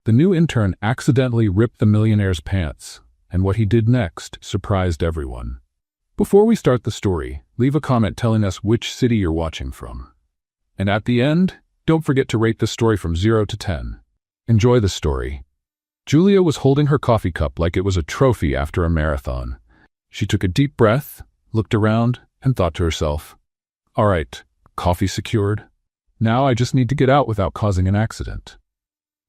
The new intern accidentally ripped the millionaire's pants, and what he did next surprised everyone. Before we start the story, leave a comment telling us which city you're watching from. And at the end, don't forget to rate the story from 0 to 10. Enjoy the story. Julia was holding her coffee cup like it was a trophy after a marathon. She took a deep breath, looked around, and thought to herself, "All right, coffee secured. Now I just need to get out without causing an accident."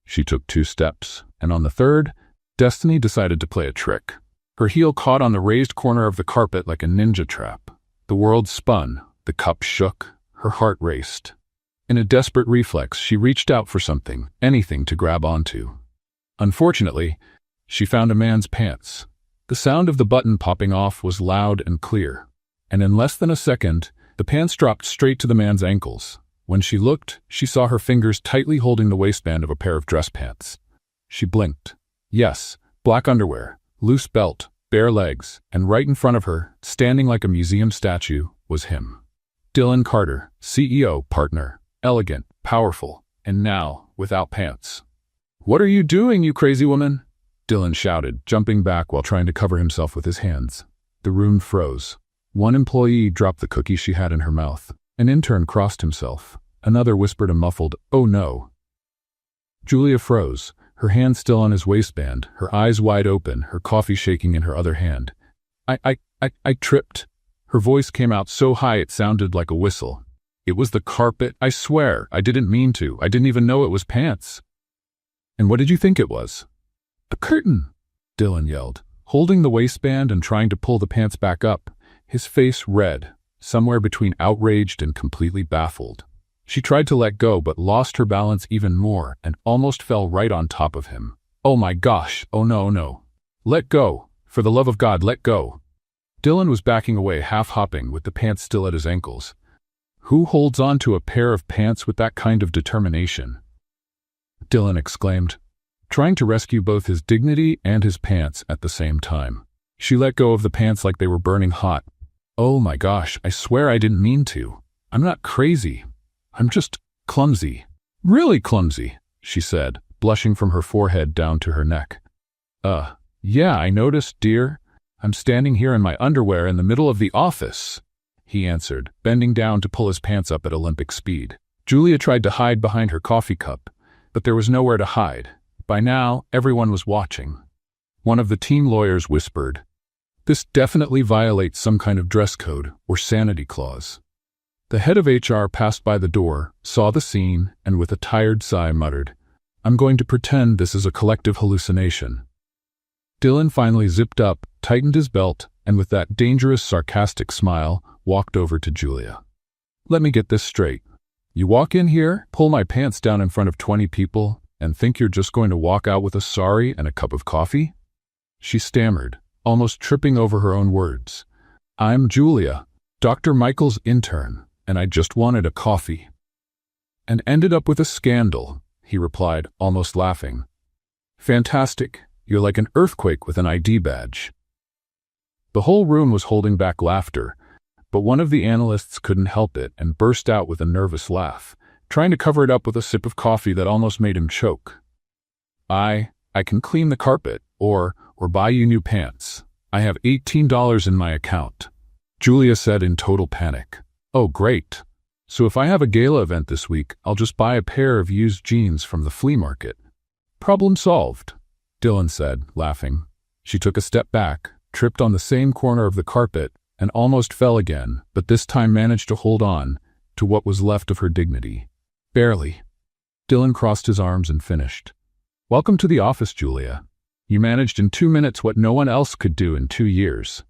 She took 2 steps, and on the third, Destiny decided to play a trick. Her heel caught on the raised corner of the carpet like a ninja trap. The world spun, the cup shook, her heart raced. In a desperate reflex, she reached out for something, anything to grab onto. Unfortunately, she found a man's pants. The sound of the button popping off was loud and clear, and in less than a second, the pants dropped straight to the man's ankles. When she looked, she saw her fingers tightly holding the waistband of a pair of dress pants. She blinked. Yes, black underwear, loose belt, bare legs, and right in front of her, standing like a museum statue, was him. Dylan Carter, CEO, partner, elegant, powerful, and now, without pants. "What are you doing, you crazy woman?" Dylan shouted, jumping back while trying to cover himself with his hands. The room froze. One employee dropped the cookie she had in her mouth. An intern crossed himself. Another whispered a muffled, "Oh no." Julia froze, her hand still on his waistband, her eyes wide open, her coffee shaking in her other hand. I tripped." Her voice came out so high it sounded like a whistle. "It was the carpet, I swear. I didn't mean to. I didn't even know it was pants." "And what did you think it was?" "A curtain," Dylan yelled, holding the waistband and trying to pull the pants back up, his face red, somewhere between outraged and completely baffled. She tried to let go but lost her balance even more and almost fell right on top of him. "Oh my gosh, oh no. Let go. For the love of God, let go." Dylan was backing away, half-hopping, with the pants still at his ankles. Who holds on to a pair of pants with that kind of determination? Dylan exclaimed, trying to rescue both his dignity and his pants at the same time. She let go of the pants like they were burning hot. "Oh my gosh, I swear I didn't mean to. I'm not crazy. I'm just clumsy. Really clumsy," she said, blushing from her forehead down to her neck. Yeah, I noticed, dear. I'm standing here in my underwear in the middle of the office," he answered, bending down to pull his pants up at Olympic speed. Julia tried to hide behind her coffee cup, but there was nowhere to hide. By now, everyone was watching. One of the team lawyers whispered, "This definitely violates some kind of dress code or sanity clause." The head of HR passed by the door, saw the scene, and with a tired sigh muttered, "I'm going to pretend this is a collective hallucination." Dylan finally zipped up, tightened his belt, and with that dangerous, sarcastic smile, walked over to Julia. "Let me get this straight. You walk in here, pull my pants down in front of 20 people, and think you're just going to walk out with a sorry and a cup of coffee?" She stammered, almost tripping over her own words. "I'm Julia, Dr. Michael's intern, and I just wanted a coffee." "And ended up with a scandal," he replied, almost laughing. "Fantastic. You're like an earthquake with an ID badge." The whole room was holding back laughter, but one of the analysts couldn't help it and burst out with a nervous laugh, trying to cover it up with a sip of coffee that almost made him choke. I can clean the carpet, or buy you new pants. I have $18 in my account," Julia said in total panic. "Oh, great. So if I have a gala event this week, I'll just buy a pair of used jeans from the flea market." "Problem solved," Dylan said, laughing. She took a step back, tripped on the same corner of the carpet, and almost fell again, but this time managed to hold on to what was left of her dignity. Barely. Dylan crossed his arms and finished. "Welcome to the office, Julia. You managed in 2 minutes what no one else could do in 2 years.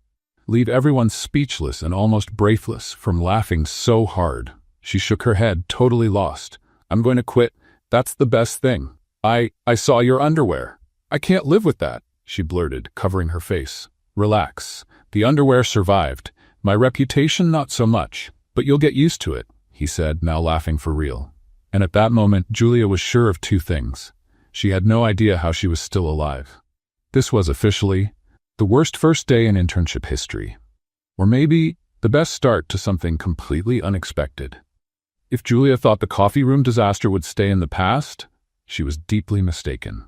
Leave everyone speechless and almost breathless from laughing so hard." She shook her head, totally lost. "I'm going to quit. That's the best thing. I saw your underwear. I can't live with that," she blurted, covering her face. "Relax. The underwear survived. My reputation not so much, but you'll get used to it," he said, now laughing for real. And at that moment, Julia was sure of 2 things. She had no idea how she was still alive. This was officially the worst first day in internship history. Or maybe the best start to something completely unexpected. If Julia thought the coffee room disaster would stay in the past, she was deeply mistaken.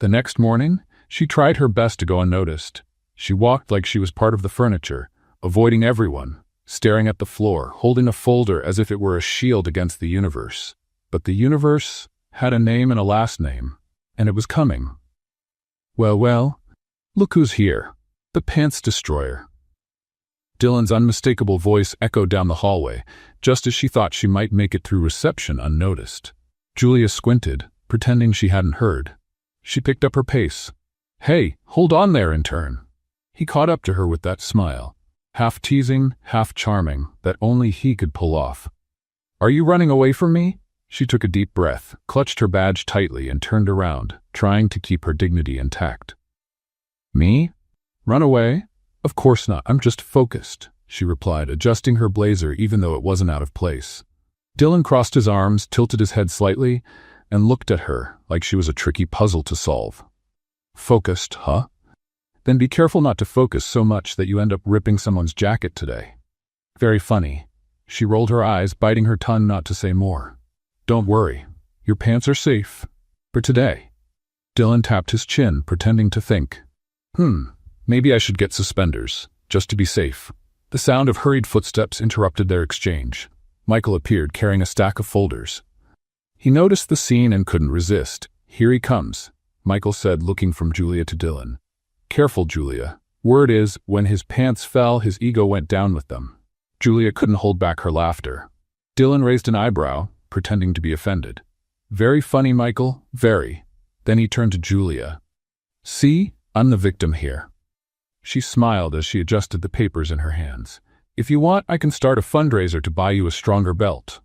The next morning, she tried her best to go unnoticed. She walked like she was part of the furniture, avoiding everyone, staring at the floor, holding a folder as if it were a shield against the universe. But the universe had a name and a last name, and it was coming. Well, look who's here. The Pants Destroyer. Dylan's unmistakable voice echoed down the hallway, just as she thought she might make it through reception unnoticed. Julia squinted, pretending she hadn't heard. She picked up her pace. "Hey, hold on there, intern." He caught up to her with that smile, half teasing, half charming, that only he could pull off. "Are you running away from me?" She took a deep breath, clutched her badge tightly, and turned around, trying to keep her dignity intact. "Me? Run away? Of course not, I'm just focused," she replied, adjusting her blazer even though it wasn't out of place. Dylan crossed his arms, tilted his head slightly, and looked at her like she was a tricky puzzle to solve. "Focused, huh? Then be careful not to focus so much that you end up ripping someone's jacket today." "Very funny." She rolled her eyes, biting her tongue not to say more. "Don't worry, your pants are safe. For today." Dylan tapped his chin, pretending to think. Maybe I should get suspenders, just to be safe." The sound of hurried footsteps interrupted their exchange. Michael appeared, carrying a stack of folders. He noticed the scene and couldn't resist. "Here he comes," Michael said, looking from Julia to Dylan. "Careful, Julia. Word is, when his pants fell, his ego went down with them." Julia couldn't hold back her laughter. Dylan raised an eyebrow, pretending to be offended. "Very funny, Michael, very." Then he turned to Julia. "See, I'm the victim here." She smiled as she adjusted the papers in her hands. "If you want, I can start a fundraiser to buy you a stronger belt.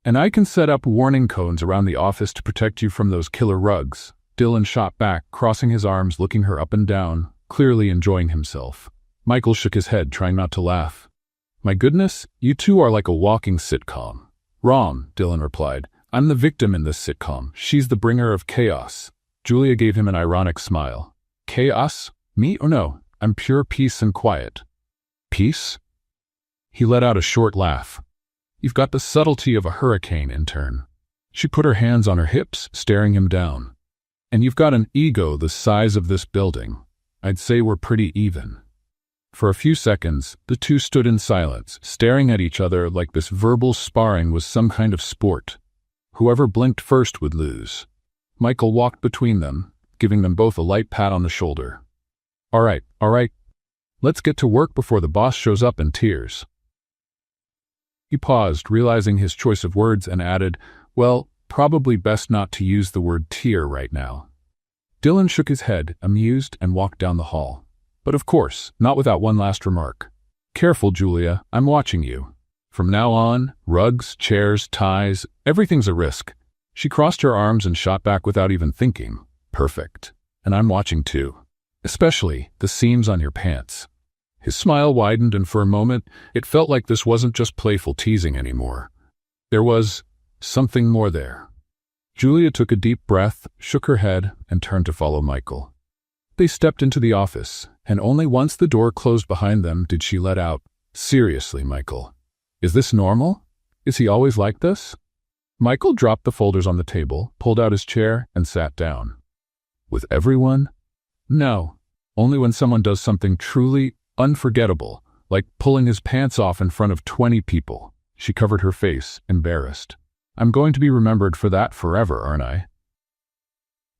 And I can set up warning cones around the office to protect you from those killer rugs." Dylan shot back, crossing his arms, looking her up and down, clearly enjoying himself. Michael shook his head, trying not to laugh. "My goodness, you two are like a walking sitcom." "Wrong," Dylan replied. "I'm the victim in this sitcom. She's the bringer of chaos." Julia gave him an ironic smile. "Chaos? Me or no? I'm pure peace and quiet." "Peace?" He let out a short laugh. "You've got the subtlety of a hurricane, intern." She put her hands on her hips, staring him down. "And you've got an ego the size of this building. I'd say we're pretty even." For a few seconds, the two stood in silence, staring at each other like this verbal sparring was some kind of sport. Whoever blinked first would lose. Michael walked between them, giving them both a light pat on the shoulder. All right. Let's get to work before the boss shows up in tears." He paused, realizing his choice of words, and added, "Well, probably best not to use the word tear right now." Dylan shook his head, amused, and walked down the hall. But of course, not without one last remark. "Careful, Julia, I'm watching you. From now on, rugs, chairs, ties, everything's a risk." She crossed her arms and shot back without even thinking. "Perfect. And I'm watching too. Especially the seams on your pants." His smile widened, and for a moment, it felt like this wasn't just playful teasing anymore. There was something more there. Julia took a deep breath, shook her head, and turned to follow Michael. They stepped into the office, and only once the door closed behind them did she let out, "Seriously, Michael, is this normal? Is he always like this?" Michael dropped the folders on the table, pulled out his chair, and sat down. "With everyone? No, only when someone does something truly unforgettable, like pulling his pants off in front of 20 people." She covered her face, embarrassed. "I'm going to be remembered for that forever, aren't I?"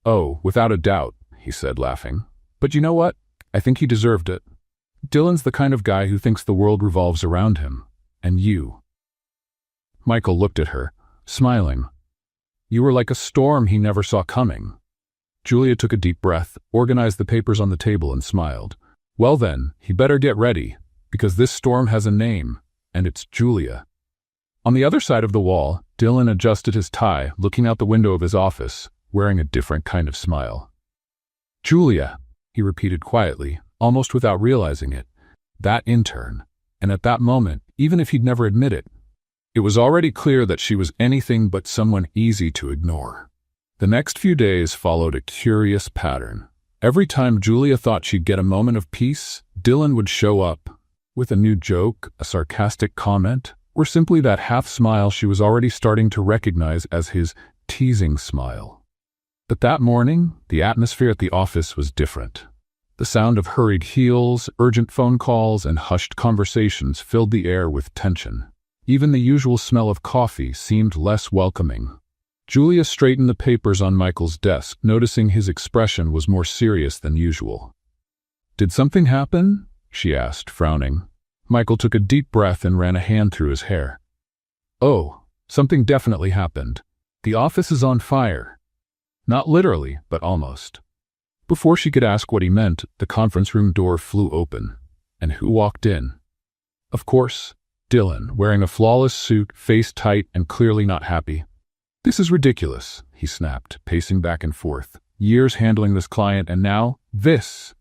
"Oh, without a doubt," he said, laughing. "But you know what? I think he deserved it. Dylan's the kind of guy who thinks the world revolves around him. And you." Michael looked at her, smiling. "You were like a storm he never saw coming." Julia took a deep breath, organized the papers on the table, and smiled. "Well then, he better get ready, because this storm has a name, and it's Julia." On the other side of the wall, Dylan adjusted his tie, looking out the window of his office, wearing a different kind of smile. "Julia," he repeated quietly, almost without realizing it. That intern. And at that moment, even if he'd never admit it, it was already clear that she was anything but someone easy to ignore. The next few days followed a curious pattern. Every time Julia thought she'd get a moment of peace, Dylan would show up with a new joke, a sarcastic comment, or simply that half smile she was already starting to recognize as his teasing smile. But that morning, the atmosphere at the office was different. The sound of hurried heels, urgent phone calls, and hushed conversations filled the air with tension. Even the usual smell of coffee seemed less welcoming. Julia straightened the papers on Michael's desk, noticing his expression was more serious than usual. "Did something happen?" she asked, frowning. Michael took a deep breath and ran a hand through his hair. "Oh, something definitely happened. The office is on fire." Not literally, but almost. Before she could ask what he meant, the conference room door flew open. And who walked in? Of course, Dylan, wearing a flawless suit, face tight and clearly not happy. "This is ridiculous," he snapped, pacing back and forth. Years handling this client, and now, this.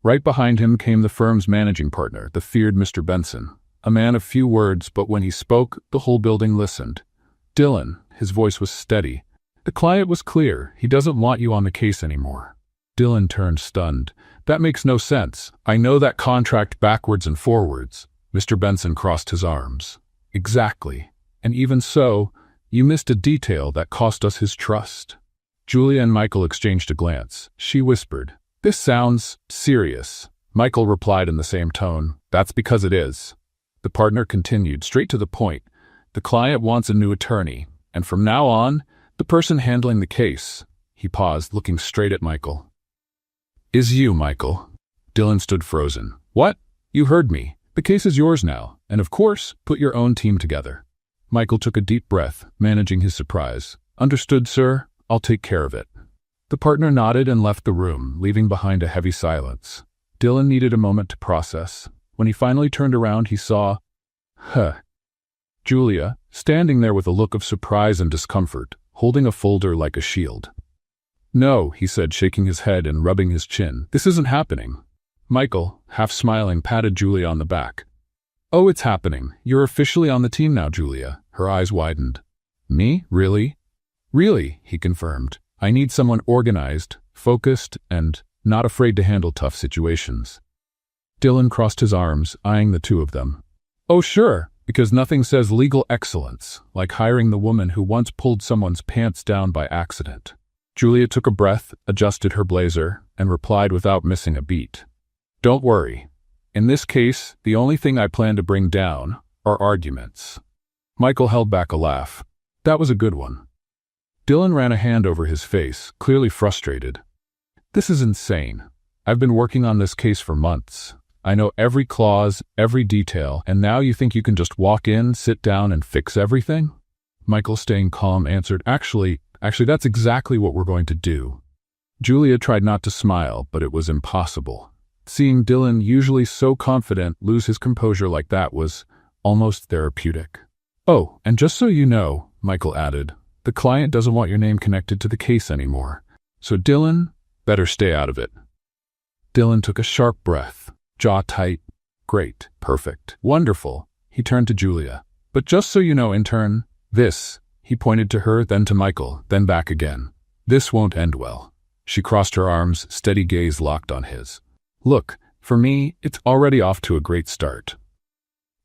Right behind him came the firm's managing partner, the feared Mr. Benson. A man of few words, but when he spoke, the whole building listened. "Dylan," his voice was steady. "The client was clear. He doesn't want you on the case anymore." Dylan turned stunned. "That makes no sense. I know that contract backwards and forwards." Mr. Benson crossed his arms. "Exactly. And even so, you missed a detail that cost us his trust." Julia and Michael exchanged a glance. She whispered, "This sounds serious." Michael replied in the same tone, "That's because it is." The partner continued, straight to the point. "The client wants a new attorney, and from now on, the person handling the case." He paused, looking straight at Michael. "Is you, Michael." Dylan stood frozen. "What? You heard me. The case is yours now, and of course, put your own team together." Michael took a deep breath, managing his surprise. "Understood, sir. I'll take care of it." The partner nodded and left the room, leaving behind a heavy silence. Dylan needed a moment to process. When he finally turned around, he saw, Julia, standing there with a look of surprise and discomfort, holding a folder like a shield. "No," he said, shaking his head and rubbing his chin. "This isn't happening." Michael, half smiling, patted Julia on the back. "Oh, it's happening. You're officially on the team now, Julia." Her eyes widened. "Me? Really?" "Really," he confirmed. "I need someone organized, focused, and not afraid to handle tough situations." Dylan crossed his arms, eyeing the two of them. "Oh, sure, because nothing says legal excellence like hiring the woman who once pulled someone's pants down by accident." Julia took a breath, adjusted her blazer, and replied without missing a beat. "Don't worry. In this case, the only thing I plan to bring down are arguments." Michael held back a laugh. That was a good one. Dylan ran a hand over his face, clearly frustrated. "This is insane. I've been working on this case for months. I know every clause, every detail, and now you think you can just walk in, sit down, and fix everything?" Michael, staying calm, answered, Actually, that's exactly what we're going to do." Julia tried not to smile, but it was impossible. Seeing Dylan, usually so confident, lose his composure like that was almost therapeutic. "Oh, and just so you know," Michael added, "the client doesn't want your name connected to the case anymore. So Dylan, better stay out of it." Dylan took a sharp breath, jaw tight. "Great, perfect, wonderful." He turned to Julia. "But just so you know, intern, this," he pointed to her, then to Michael, then back again. "This won't end well." She crossed her arms, steady gaze locked on his. "Look, for me, it's already off to a great start."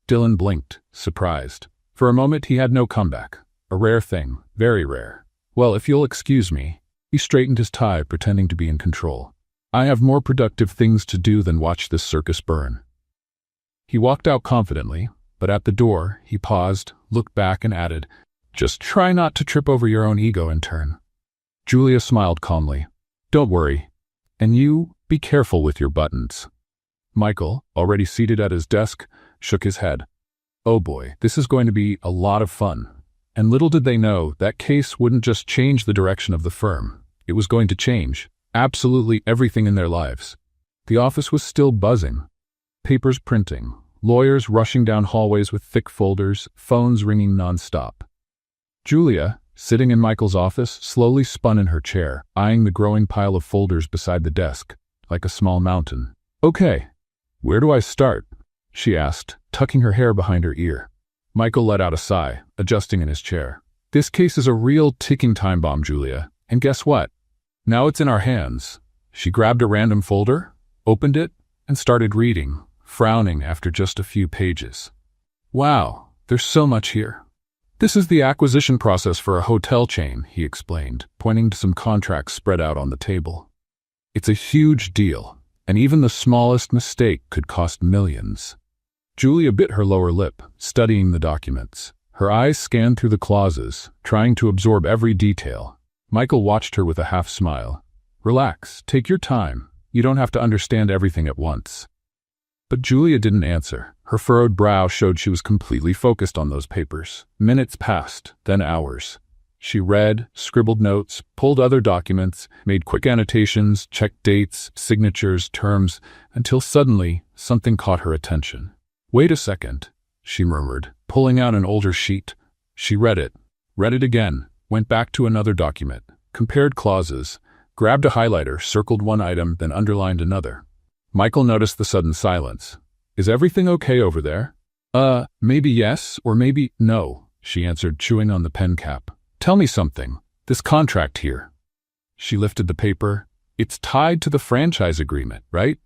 Dylan blinked, surprised. For a moment he had no comeback. A rare thing, very rare. "Well, if you'll excuse me." He straightened his tie, pretending to be in control. "I have more productive things to do than watch this circus burn." He walked out confidently, but at the door, he paused, looked back and added, "Just try not to trip over your own ego, intern." Julia smiled calmly. "Don't worry. And you, be careful with your buttons." Michael, already seated at his desk, shook his head. Oh boy, this is going to be a lot of fun. And little did they know, that case wouldn't just change the direction of the firm. It was going to change absolutely everything in their lives. The office was still buzzing. Papers printing, lawyers rushing down hallways with thick folders, phones ringing nonstop. Julia, sitting in Michael's office, slowly spun in her chair, eyeing the growing pile of folders beside the desk, like a small mountain. "Okay, where do I start?" she asked, tucking her hair behind her ear. Michael let out a sigh, adjusting in his chair. "This case is a real ticking time bomb, Julia. And guess what? Now it's in our hands." She grabbed a random folder, opened it, and started reading, frowning after just a few pages. "Wow, there's so much here. This is the acquisition process for a hotel chain, he explained, pointing to some contracts spread out on the table. It's a huge deal, and even the smallest mistake could cost millions. Julia bit her lower lip, studying the documents. Her eyes scanned through the clauses, trying to absorb every detail. Michael watched her with a half smile. Relax, take your time. You don't have to understand everything at once. But Julia didn't answer. Her furrowed brow showed she was completely focused on those papers. Minutes passed, then hours. She read, scribbled notes, pulled other documents, made quick annotations, checked dates, signatures, terms, until suddenly something caught her attention. Wait a second, she murmured, pulling out an older sheet. She read it again, went back to another document, compared clauses, grabbed a highlighter, circled one item, then underlined another. Michael noticed the sudden silence. Is everything okay over there? Maybe yes, or maybe no, she answered, chewing on the pen cap. Tell me something. This contract here. She lifted the paper. It's tied to the franchise agreement, right?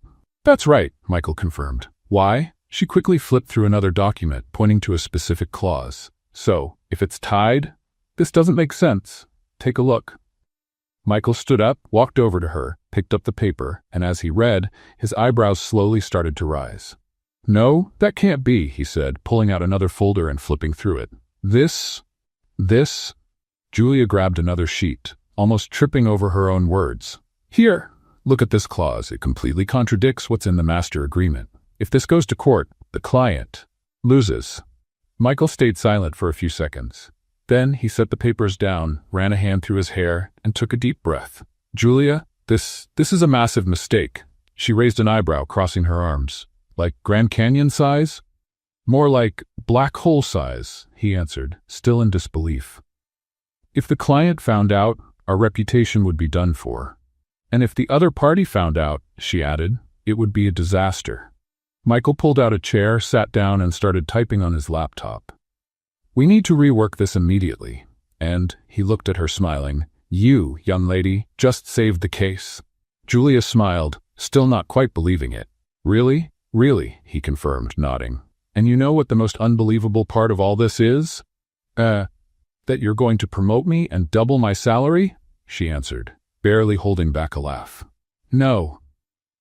That's right, Michael confirmed. Why? She quickly flipped through another document, pointing to a specific clause. So, if it's tied, this doesn't make sense. Take a look. Michael stood up, walked over to her, picked up the paper, and as he read, his eyebrows slowly started to rise. No, that can't be, he said, pulling out another folder and flipping through it. This. Julia grabbed another sheet, almost tripping over her own words. Here, look at this clause. It completely contradicts what's in the master agreement. If this goes to court, the client loses. Michael stayed silent for a few seconds. Then he set the papers down, ran a hand through his hair, and took a deep breath. Julia, this is a massive mistake. She raised an eyebrow, crossing her arms. Like Grand Canyon size? More like black hole size, he answered, still in disbelief. If the client found out, our reputation would be done for. And if the other party found out, she added, it would be a disaster. Michael pulled out a chair, sat down, and started typing on his laptop. We need to rework this immediately. And, he looked at her smiling, you, young lady, just saved the case. Julia smiled, still not quite believing it. Really? Really, he confirmed, nodding. And you know what the most unbelievable part of all this is? That you're going to promote me and double my salary? She answered, barely holding back a laugh. No.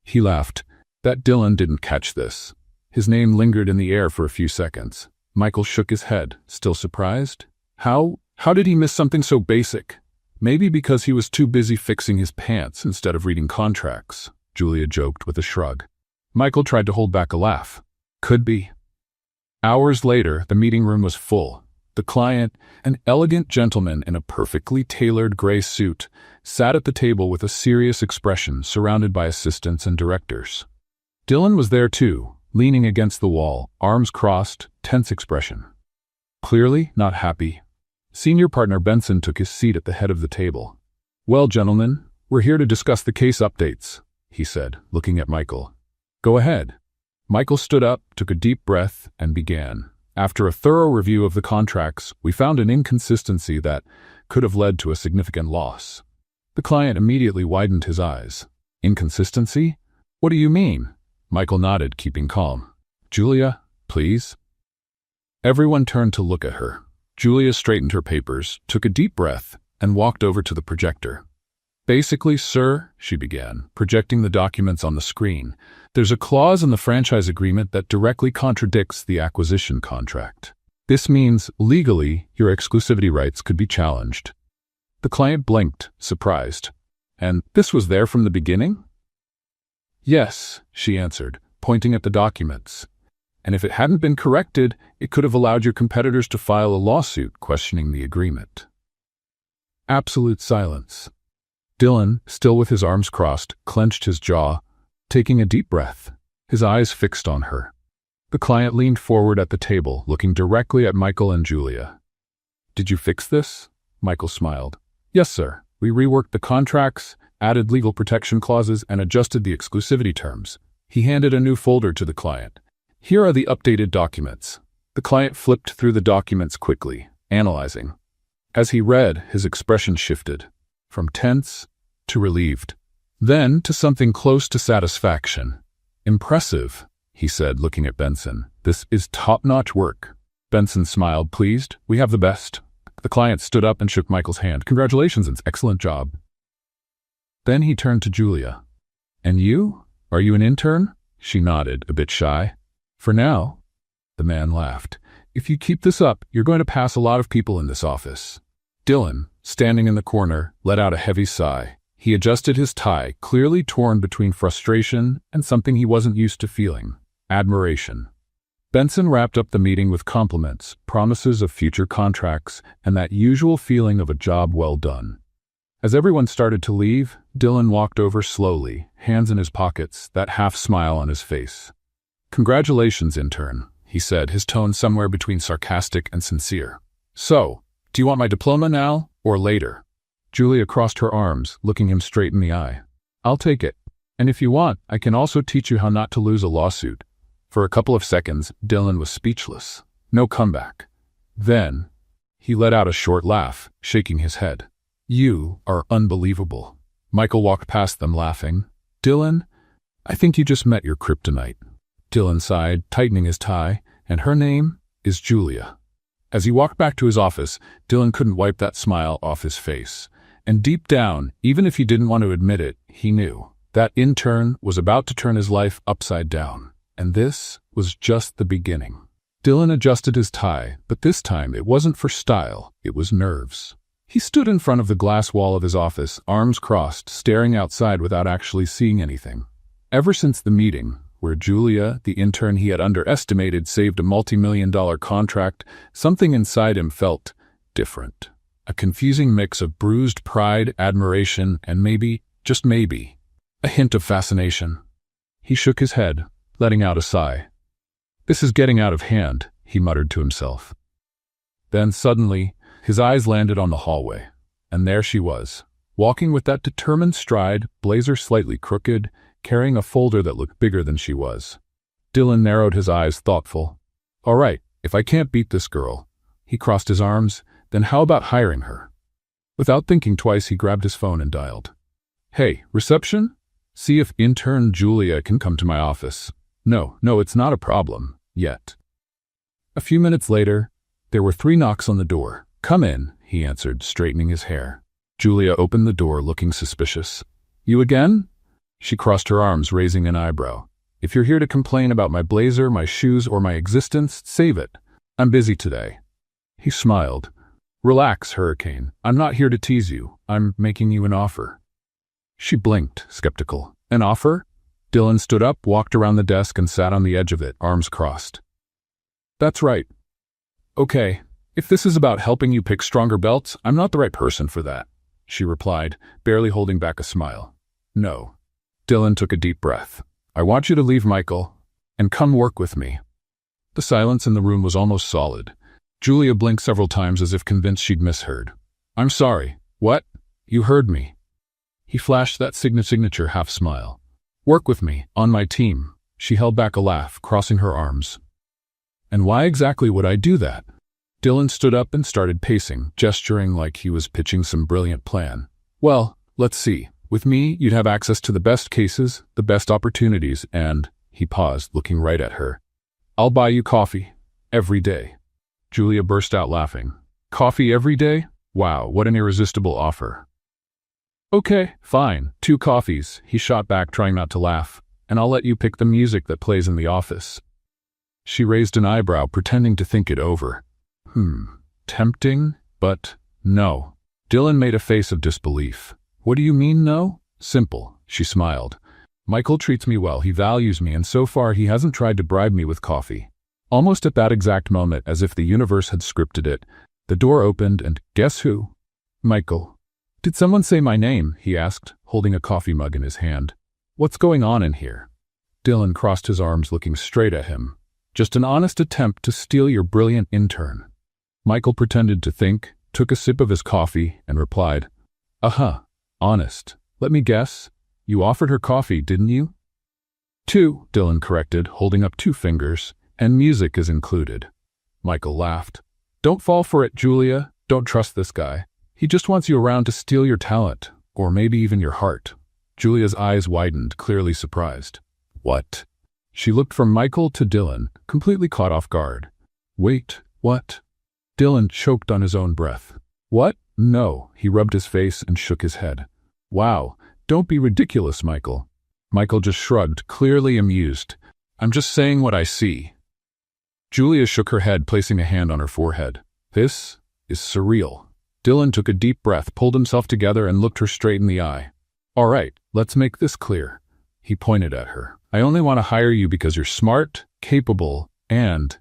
He laughed. That Dylan didn't catch this. His name lingered in the air for a few seconds. Michael shook his head, still surprised. How did he miss something so basic? Maybe because he was too busy fixing his pants instead of reading contracts, Julia joked with a shrug. Michael tried to hold back a laugh. Could be. Hours later, the meeting room was full. The client, an elegant gentleman in a perfectly tailored gray suit, sat at the table with a serious expression, surrounded by assistants and directors. Dylan was there too, leaning against the wall, arms crossed, tense expression. Clearly not happy. Senior partner Benson took his seat at the head of the table. Well, gentlemen, we're here to discuss the case updates, he said, looking at Michael. Go ahead. Michael stood up, took a deep breath, and began. After a thorough review of the contracts, we found an inconsistency that could have led to a significant loss. The client immediately widened his eyes. Inconsistency? What do you mean? Michael nodded, keeping calm. Julia, please. Everyone turned to look at her. Julia straightened her papers, took a deep breath, and walked over to the projector. Basically, sir, she began, projecting the documents on the screen, there's a clause in the franchise agreement that directly contradicts the acquisition contract. This means, legally, your exclusivity rights could be challenged. The client blinked, surprised. And this was there from the beginning? Yes, she answered, pointing at the documents. And if it hadn't been corrected, it could have allowed your competitors to file a lawsuit questioning the agreement. Absolute silence. Dylan, still with his arms crossed, clenched his jaw, taking a deep breath, his eyes fixed on her. The client leaned forward at the table, looking directly at Michael and Julia. Did you fix this? Michael smiled. Yes, sir. We reworked the contracts, added legal protection clauses, and adjusted the exclusivity terms. He handed a new folder to the client. Here are the updated documents. The client flipped through the documents quickly, analyzing. As he read, his expression shifted, from tense to relieved, then to something close to satisfaction. Impressive, he said, looking at Benson. This is top-notch work. Benson smiled, pleased. We have the best. The client stood up and shook Michael's hand. Congratulations, it's excellent job. Then he turned to Julia. And you? Are you an intern? She nodded, a bit shy. For now. The man laughed. If you keep this up, you're going to pass a lot of people in this office. Dylan, standing in the corner, let out a heavy sigh. He adjusted his tie, clearly torn between frustration and something he wasn't used to feeling, admiration. Benson wrapped up the meeting with compliments, promises of future contracts, and that usual feeling of a job well done. As everyone started to leave, Dylan walked over slowly, hands in his pockets, that half smile on his face. Congratulations, intern, he said, his tone somewhere between sarcastic and sincere. So, do you want my diploma now, or later? Julia crossed her arms, looking him straight in the eye. I'll take it. And if you want, I can also teach you how not to lose a lawsuit. For a couple of seconds, Dylan was speechless. No comeback. Then, he let out a short laugh, shaking his head. You are unbelievable. Michael walked past them, laughing. Dylan, I think you just met your kryptonite. Dylan sighed, tightening his tie, and her name is Julia. As he walked back to his office, Dylan couldn't wipe that smile off his face. And deep down, even if he didn't want to admit it, he knew that intern was about to turn his life upside down. And this was just the beginning. Dylan adjusted his tie, but this time it wasn't for style, it was nerves. He stood in front of the glass wall of his office, arms crossed, staring outside without actually seeing anything. Ever since the meeting, where Julia, the intern he had underestimated, saved a multi-million-dollar contract, something inside him felt different. A confusing mix of bruised pride, admiration, and maybe, just maybe, a hint of fascination. He shook his head, letting out a sigh. This is getting out of hand, he muttered to himself. Then suddenly, his eyes landed on the hallway, and there she was, walking with that determined stride, blazer slightly crooked, carrying a folder that looked bigger than she was. Dylan narrowed his eyes, thoughtful. All right, if I can't beat this girl. He crossed his arms. Then how about hiring her? Without thinking twice, he grabbed his phone and dialed. Hey, reception? See if intern Julia can come to my office. No, it's not a problem, yet. A few minutes later, there were 3 knocks on the door. Come in, he answered, straightening his hair. Julia opened the door, looking suspicious. You again? She crossed her arms, raising an eyebrow. If you're here to complain about my blazer, my shoes, or my existence, save it. I'm busy today. He smiled. Relax, Hurricane. I'm not here to tease you. I'm making you an offer. She blinked, skeptical. An offer? Dylan stood up, walked around the desk, and sat on the edge of it, arms crossed. That's right. Okay, if this is about helping you pick stronger belts, I'm not the right person for that, she replied, barely holding back a smile. No. Dylan took a deep breath. I want you to leave Michael and come work with me. The silence in the room was almost solid. Julia blinked several times as if convinced she'd misheard. I'm sorry. What? You heard me. He flashed that signature half-smile. Work with me, on my team. She held back a laugh, crossing her arms. And why exactly would I do that? Dylan stood up and started pacing, gesturing like he was pitching some brilliant plan. Well, let's see. With me, you'd have access to the best cases, the best opportunities, and, he paused, looking right at her. I'll buy you coffee. Every day. Julia burst out laughing. Coffee every day? Wow, what an irresistible offer. Okay, fine, 2 coffees, he shot back, trying not to laugh, and I'll let you pick the music that plays in the office. She raised an eyebrow, pretending to think it over. Tempting, but no. Dylan made a face of disbelief. What do you mean, no? Simple, she smiled. Michael treats me well, he values me, and so far he hasn't tried to bribe me with coffee. Almost at that exact moment, as if the universe had scripted it, the door opened and, guess who? Michael. Did someone say my name? He asked, holding a coffee mug in his hand. What's going on in here? Dylan crossed his arms, looking straight at him. Just an honest attempt to steal your brilliant intern. Michael pretended to think, took a sip of his coffee, and replied, honest. Let me guess. You offered her coffee, didn't you? 2, Dylan corrected, holding up 2 fingers, and music is included. Michael laughed. Don't fall for it, Julia. Don't trust this guy. He just wants you around to steal your talent, or maybe even your heart. Julia's eyes widened, clearly surprised. What? She looked from Michael to Dylan, completely caught off guard. Wait, What? Dylan choked on his own breath. What? No, he rubbed his face and shook his head. Wow, don't be ridiculous, Michael. Michael just shrugged, clearly amused. I'm just saying what I see. Julia shook her head, placing a hand on her forehead. This is surreal. Dylan took a deep breath, pulled himself together, and looked her straight in the eye. All right, let's make this clear. He pointed at her. I only want to hire you because you're smart, capable, and…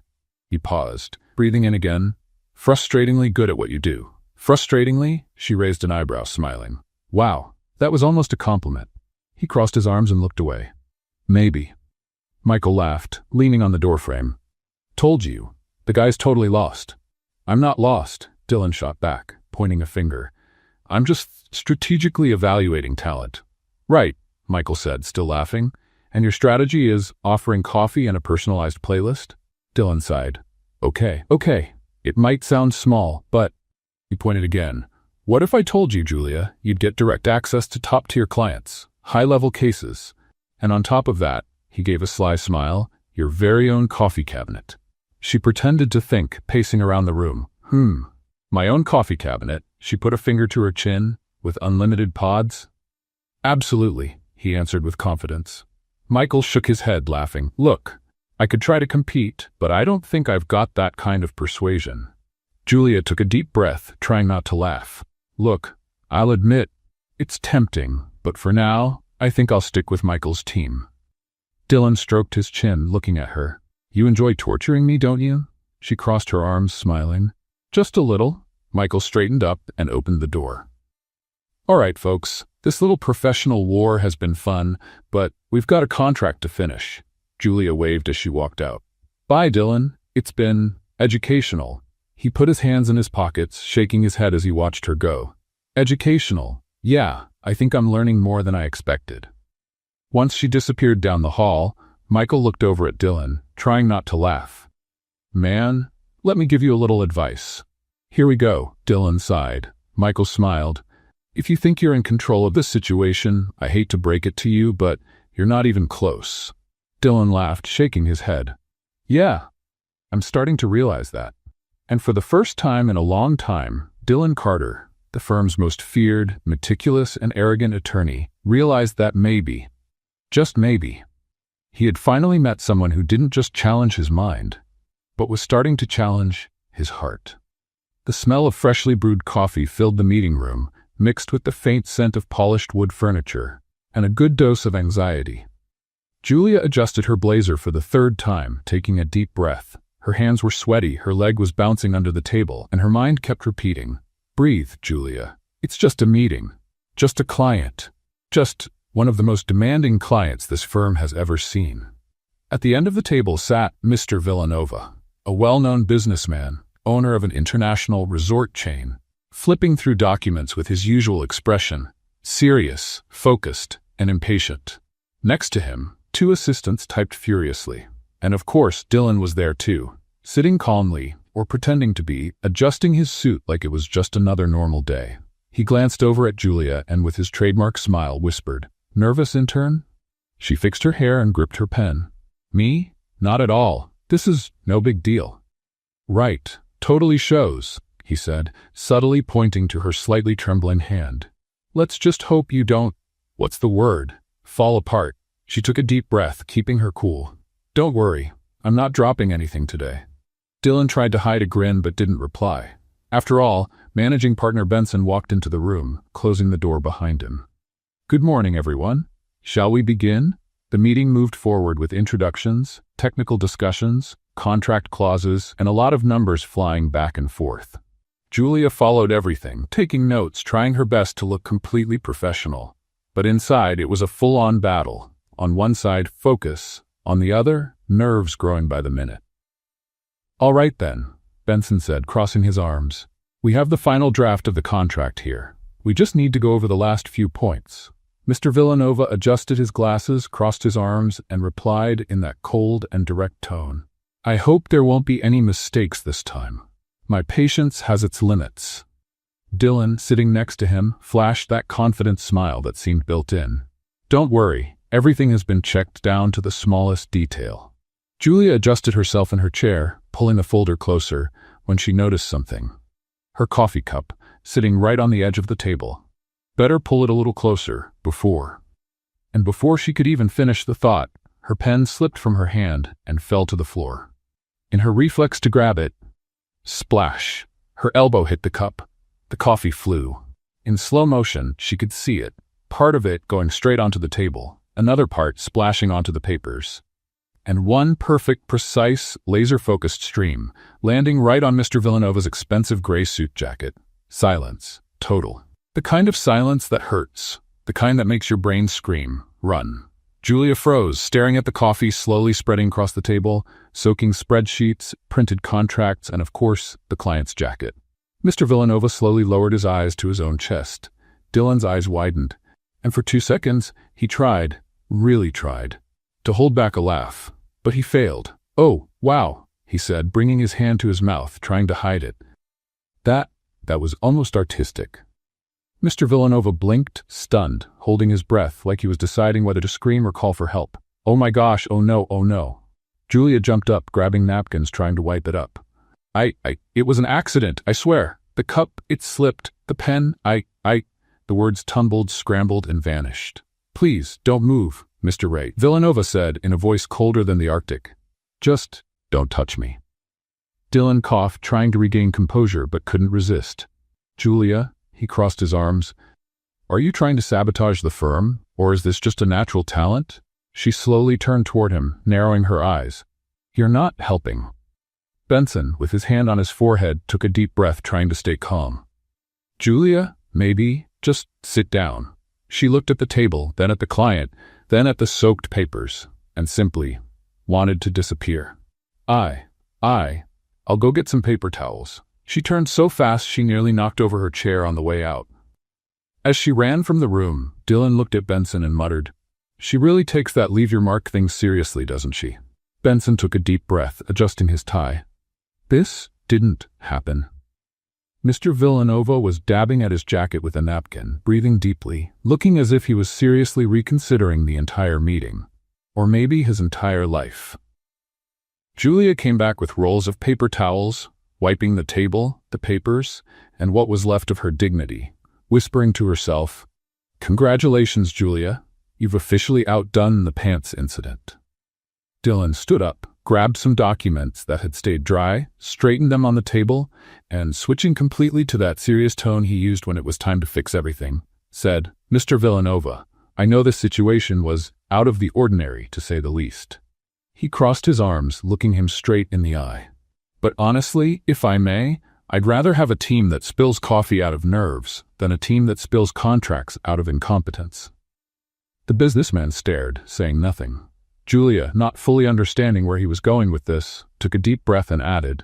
He paused, breathing in again. Frustratingly good at what you do. Frustratingly? She raised an eyebrow, smiling. Wow, that was almost a compliment. He crossed his arms and looked away. Maybe. Michael laughed, leaning on the doorframe. Told you. The guy's totally lost. I'm not lost, Dylan shot back, pointing a finger. I'm just strategically evaluating talent. Right, Michael said, still laughing. And your strategy is offering coffee and a personalized playlist? Dylan sighed. Okay. It might sound small, but… He pointed again. What if I told you, Julia, you'd get direct access to top-tier clients, high-level cases, and on top of that, he gave a sly smile, your very own coffee cabinet. She pretended to think, pacing around the room. My own coffee cabinet, she put a finger to her chin, with unlimited pods? Absolutely, he answered with confidence. Michael shook his head, laughing. Look, I could try to compete, but I don't think I've got that kind of persuasion. Julia took a deep breath, trying not to laugh. Look, I'll admit, it's tempting, but for now, I think I'll stick with Michael's team. Dylan stroked his chin, looking at her. You enjoy torturing me, don't you? She crossed her arms, smiling. Just a little. Michael straightened up and opened the door. All right, folks, this little professional war has been fun, but we've got a contract to finish. Julia waved as she walked out. Bye, Dylan. It's been educational. He put his hands in his pockets, shaking his head as he watched her go. Educational. Yeah, I think I'm learning more than I expected. Once she disappeared down the hall, Michael looked over at Dylan, trying not to laugh. Man, let me give you a little advice. Here we go, Dylan sighed. Michael smiled. If you think you're in control of this situation, I hate to break it to you, but you're not even close. Dylan laughed, shaking his head. Yeah, I'm starting to realize that. And for the first time in a long time, Dylan Carter, the firm's most feared, meticulous, and arrogant attorney, realized that maybe, just maybe, he had finally met someone who didn't just challenge his mind, but was starting to challenge his heart. The smell of freshly brewed coffee filled the meeting room, mixed with the faint scent of polished wood furniture, and a good dose of anxiety. Julia adjusted her blazer for the third time, taking a deep breath. Her hands were sweaty, her leg was bouncing under the table, and her mind kept repeating, Breathe, Julia. It's just a meeting. Just a client. Just one of the most demanding clients this firm has ever seen. At the end of the table sat Mr. Villanova, a well-known businessman, owner of an international resort chain, flipping through documents with his usual expression, serious, focused, and impatient. Next to him, two assistants typed furiously. And of course, Dylan was there too, sitting calmly, or pretending to be, adjusting his suit like it was just another normal day. He glanced over at Julia and with his trademark smile whispered, Nervous, intern? She fixed her hair and gripped her pen. Me? Not at all. This is no big deal. Right. Totally shows, he said, subtly pointing to her slightly trembling hand. Let's just hope you don't… What's the word? Fall apart. She took a deep breath, keeping her cool. Don't worry, I'm not dropping anything today. Dylan tried to hide a grin but didn't reply. After all, managing partner Benson walked into the room, closing the door behind him. Good morning, everyone. Shall we begin? The meeting moved forward with introductions, technical discussions, contract clauses, and a lot of numbers flying back and forth. Julia followed everything, taking notes, trying her best to look completely professional. But inside, it was a full-on battle. On one side, focus. On the other, nerves growing by the minute. All right then, Benson said, crossing his arms. We have the final draft of the contract here. We just need to go over the last few points. Mr. Villanova adjusted his glasses, crossed his arms, and replied in that cold and direct tone. I hope there won't be any mistakes this time. My patience has its limits. Dylan, sitting next to him, flashed that confident smile that seemed built in. Don't worry. Everything has been checked down to the smallest detail. Julia adjusted herself in her chair, pulling the folder closer, when she noticed something. Her coffee cup, sitting right on the edge of the table. Better pull it a little closer, before. And before she could even finish the thought, her pen slipped from her hand and fell to the floor. In her reflex to grab it, splash, her elbow hit the cup. The coffee flew. In slow motion, she could see it, part of it going straight onto the table, another part splashing onto the papers. And one perfect, precise, laser-focused stream, landing right on Mr. Villanova's expensive gray suit jacket. Silence. Total. The kind of silence that hurts. The kind that makes your brain scream, run. Julia froze, staring at the coffee slowly spreading across the table, soaking spreadsheets, printed contracts, and of course, the client's jacket. Mr. Villanova slowly lowered his eyes to his own chest. Dylan's eyes widened, and for 2 seconds, he tried, really tried, to hold back a laugh. But he failed. "Oh, wow," he said, bringing his hand to his mouth, trying to hide it. That was almost artistic. Mr. Villanova blinked, stunned, holding his breath like he was deciding whether to scream or call for help. "Oh my gosh, oh no, oh no." Julia jumped up, grabbing napkins, trying to wipe it up. It was an accident, I swear. The cup, it slipped. The pen, The words tumbled, scrambled, and vanished. "Please, don't move, Mr. Ray," Villanova said in a voice colder than the Arctic. "Just don't touch me." Dylan coughed, trying to regain composure, but couldn't resist. "Julia," he crossed his arms, "are you trying to sabotage the firm, or is this just a natural talent?" She slowly turned toward him, narrowing her eyes. "You're not helping." Benson, with his hand on his forehead, took a deep breath, trying to stay calm. "Julia, maybe, just sit down." She looked at the table, then at the client, then at the soaked papers, and simply wanted to disappear. I'll go get some paper towels." She turned so fast she nearly knocked over her chair on the way out. As she ran from the room, Dylan looked at Benson and muttered, "She really takes that leave your mark thing seriously, doesn't she?" Benson took a deep breath, adjusting his tie. This didn't happen. Mr. Villanova was dabbing at his jacket with a napkin, breathing deeply, looking as if he was seriously reconsidering the entire meeting. Or maybe his entire life. Julia came back with rolls of paper towels, wiping the table, the papers, and what was left of her dignity, whispering to herself, "Congratulations, Julia. You've officially outdone the pants incident." Dylan stood up, grabbed some documents that had stayed dry, straightened them on the table, and switching completely to that serious tone he used when it was time to fix everything, said, "Mr. Villanova, I know this situation was out of the ordinary, to say the least." He crossed his arms, looking him straight in the eye. "But honestly, if I may, I'd rather have a team that spills coffee out of nerves than a team that spills contracts out of incompetence." The businessman stared, saying nothing. Julia, not fully understanding where he was going with this, took a deep breath and added,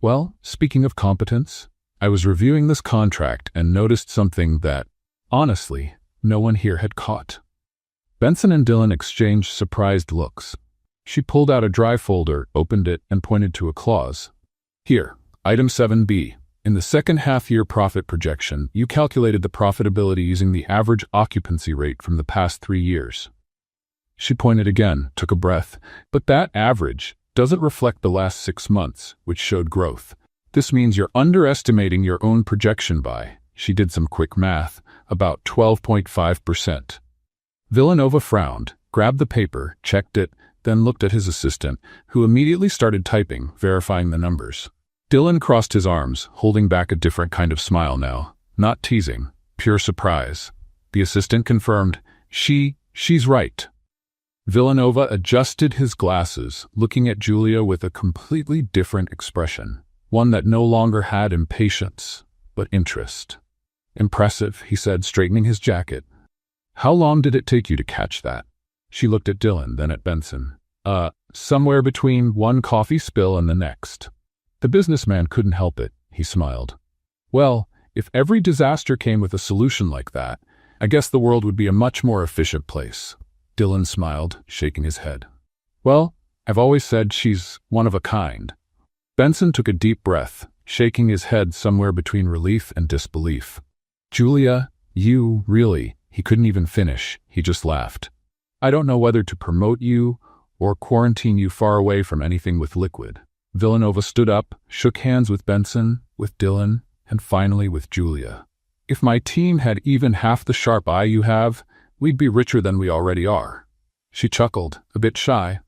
Well, speaking of competence, I was reviewing this contract and noticed something that, honestly, no one here had caught." Benson and Dylan exchanged surprised looks. She pulled out a dry folder, opened it, and pointed to a clause. "Here, item 7B. In the second half-year profit projection, you calculated the profitability using the average occupancy rate from the past 3 years. She pointed again, took a breath. "But that average doesn't reflect the last 6 months, which showed growth. This means you're underestimating your own projection by," she did some quick math, "about 12.5%. Villanova frowned, grabbed the paper, checked it, then looked at his assistant, who immediately started typing, verifying the numbers. Dylan crossed his arms, holding back a different kind of smile now. Not teasing, pure surprise. The assistant confirmed, She's right." Villanova adjusted his glasses, looking at Julia with a completely different expression, one that no longer had impatience, but interest. "Impressive," he said, straightening his jacket. "How long did it take you to catch that?" She looked at Dylan, then at Benson. Somewhere between one coffee spill and the next." The businessman couldn't help it. He smiled. "Well, if every disaster came with a solution like that, I guess the world would be a much more efficient place." Dylan smiled, shaking his head. "Well, I've always said she's one of a kind." Benson took a deep breath, shaking his head somewhere between relief and disbelief. "Julia, you really..." He couldn't even finish. He just laughed. "I don't know whether to promote you or quarantine you far away from anything with liquid." Villanova stood up, shook hands with Benson, with Dylan, and finally with Julia. If my team had even half the sharp eye you have, we'd be richer than we already are. She chuckled, a bit shy.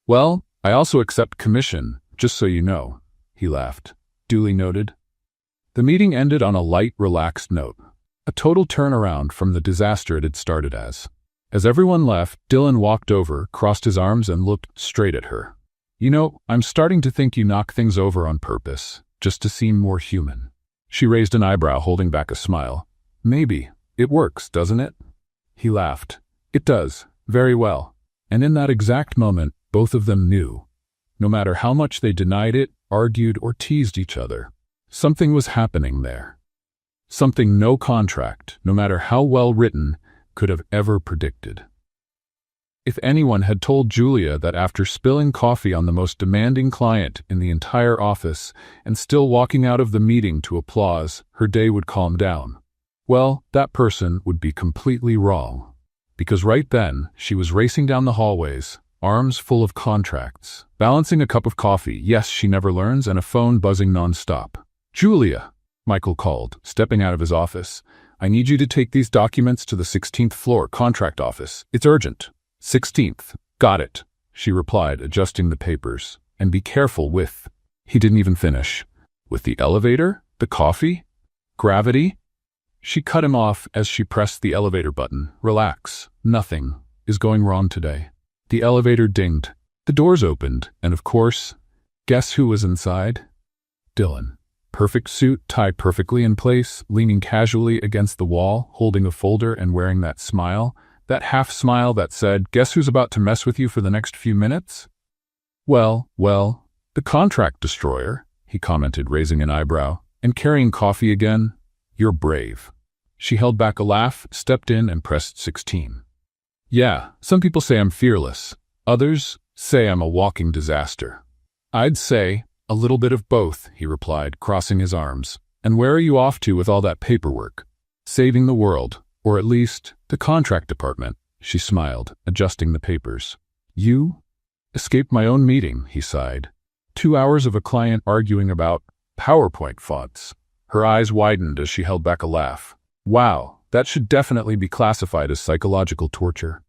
Well, I also accept commission, just so you know, he laughed. Duly noted. The meeting ended on a light, relaxed note. A total turnaround from the disaster it had started as. As everyone left, Dylan walked over, crossed his arms, and looked straight at her. You know, I'm starting to think you knock things over on purpose, just to seem more human. She raised an eyebrow, holding back a smile. Maybe. It works, doesn't it? He laughed. It does. Very well. And in that exact moment, both of them knew. No matter how much they denied it, argued, or teased each other, something was happening there. Something no contract, no matter how well written, could have ever predicted. If anyone had told Julia that after spilling coffee on the most demanding client in the entire office and still walking out of the meeting to applause, her day would calm down, well, that person would be completely wrong. Because right then, she was racing down the hallways, arms full of contracts, balancing a cup of coffee, yes, she never learns, and a phone buzzing nonstop. Julia, Michael called, stepping out of his office. I need you to take these documents to the 16th floor contract office. It's urgent. 16th. Got it, she replied, adjusting the papers. And be careful with... He didn't even finish. With the elevator? The coffee? Gravity? She cut him off as she pressed the elevator button. Relax. Nothing is going wrong today. The elevator dinged. The doors opened, and of course, guess who was inside? Dylan. Perfect suit, tied perfectly in place, leaning casually against the wall, holding a folder and wearing that smile, that half smile that said, guess who's about to mess with you for the next few minutes? Well, the contract destroyer, he commented, raising an eyebrow, and carrying coffee again. You're brave. She held back a laugh, stepped in, and pressed 16. Yeah, some people say I'm fearless. Others say I'm a walking disaster. I'd say a little bit of both, he replied, crossing his arms. And where are you off to with all that paperwork? Saving the world, or at least the contract department, she smiled, adjusting the papers. You? Escaped my own meeting, he sighed. 2 hours of a client arguing about PowerPoint fonts. Her eyes widened as she held back a laugh. Wow, that should definitely be classified as psychological torture.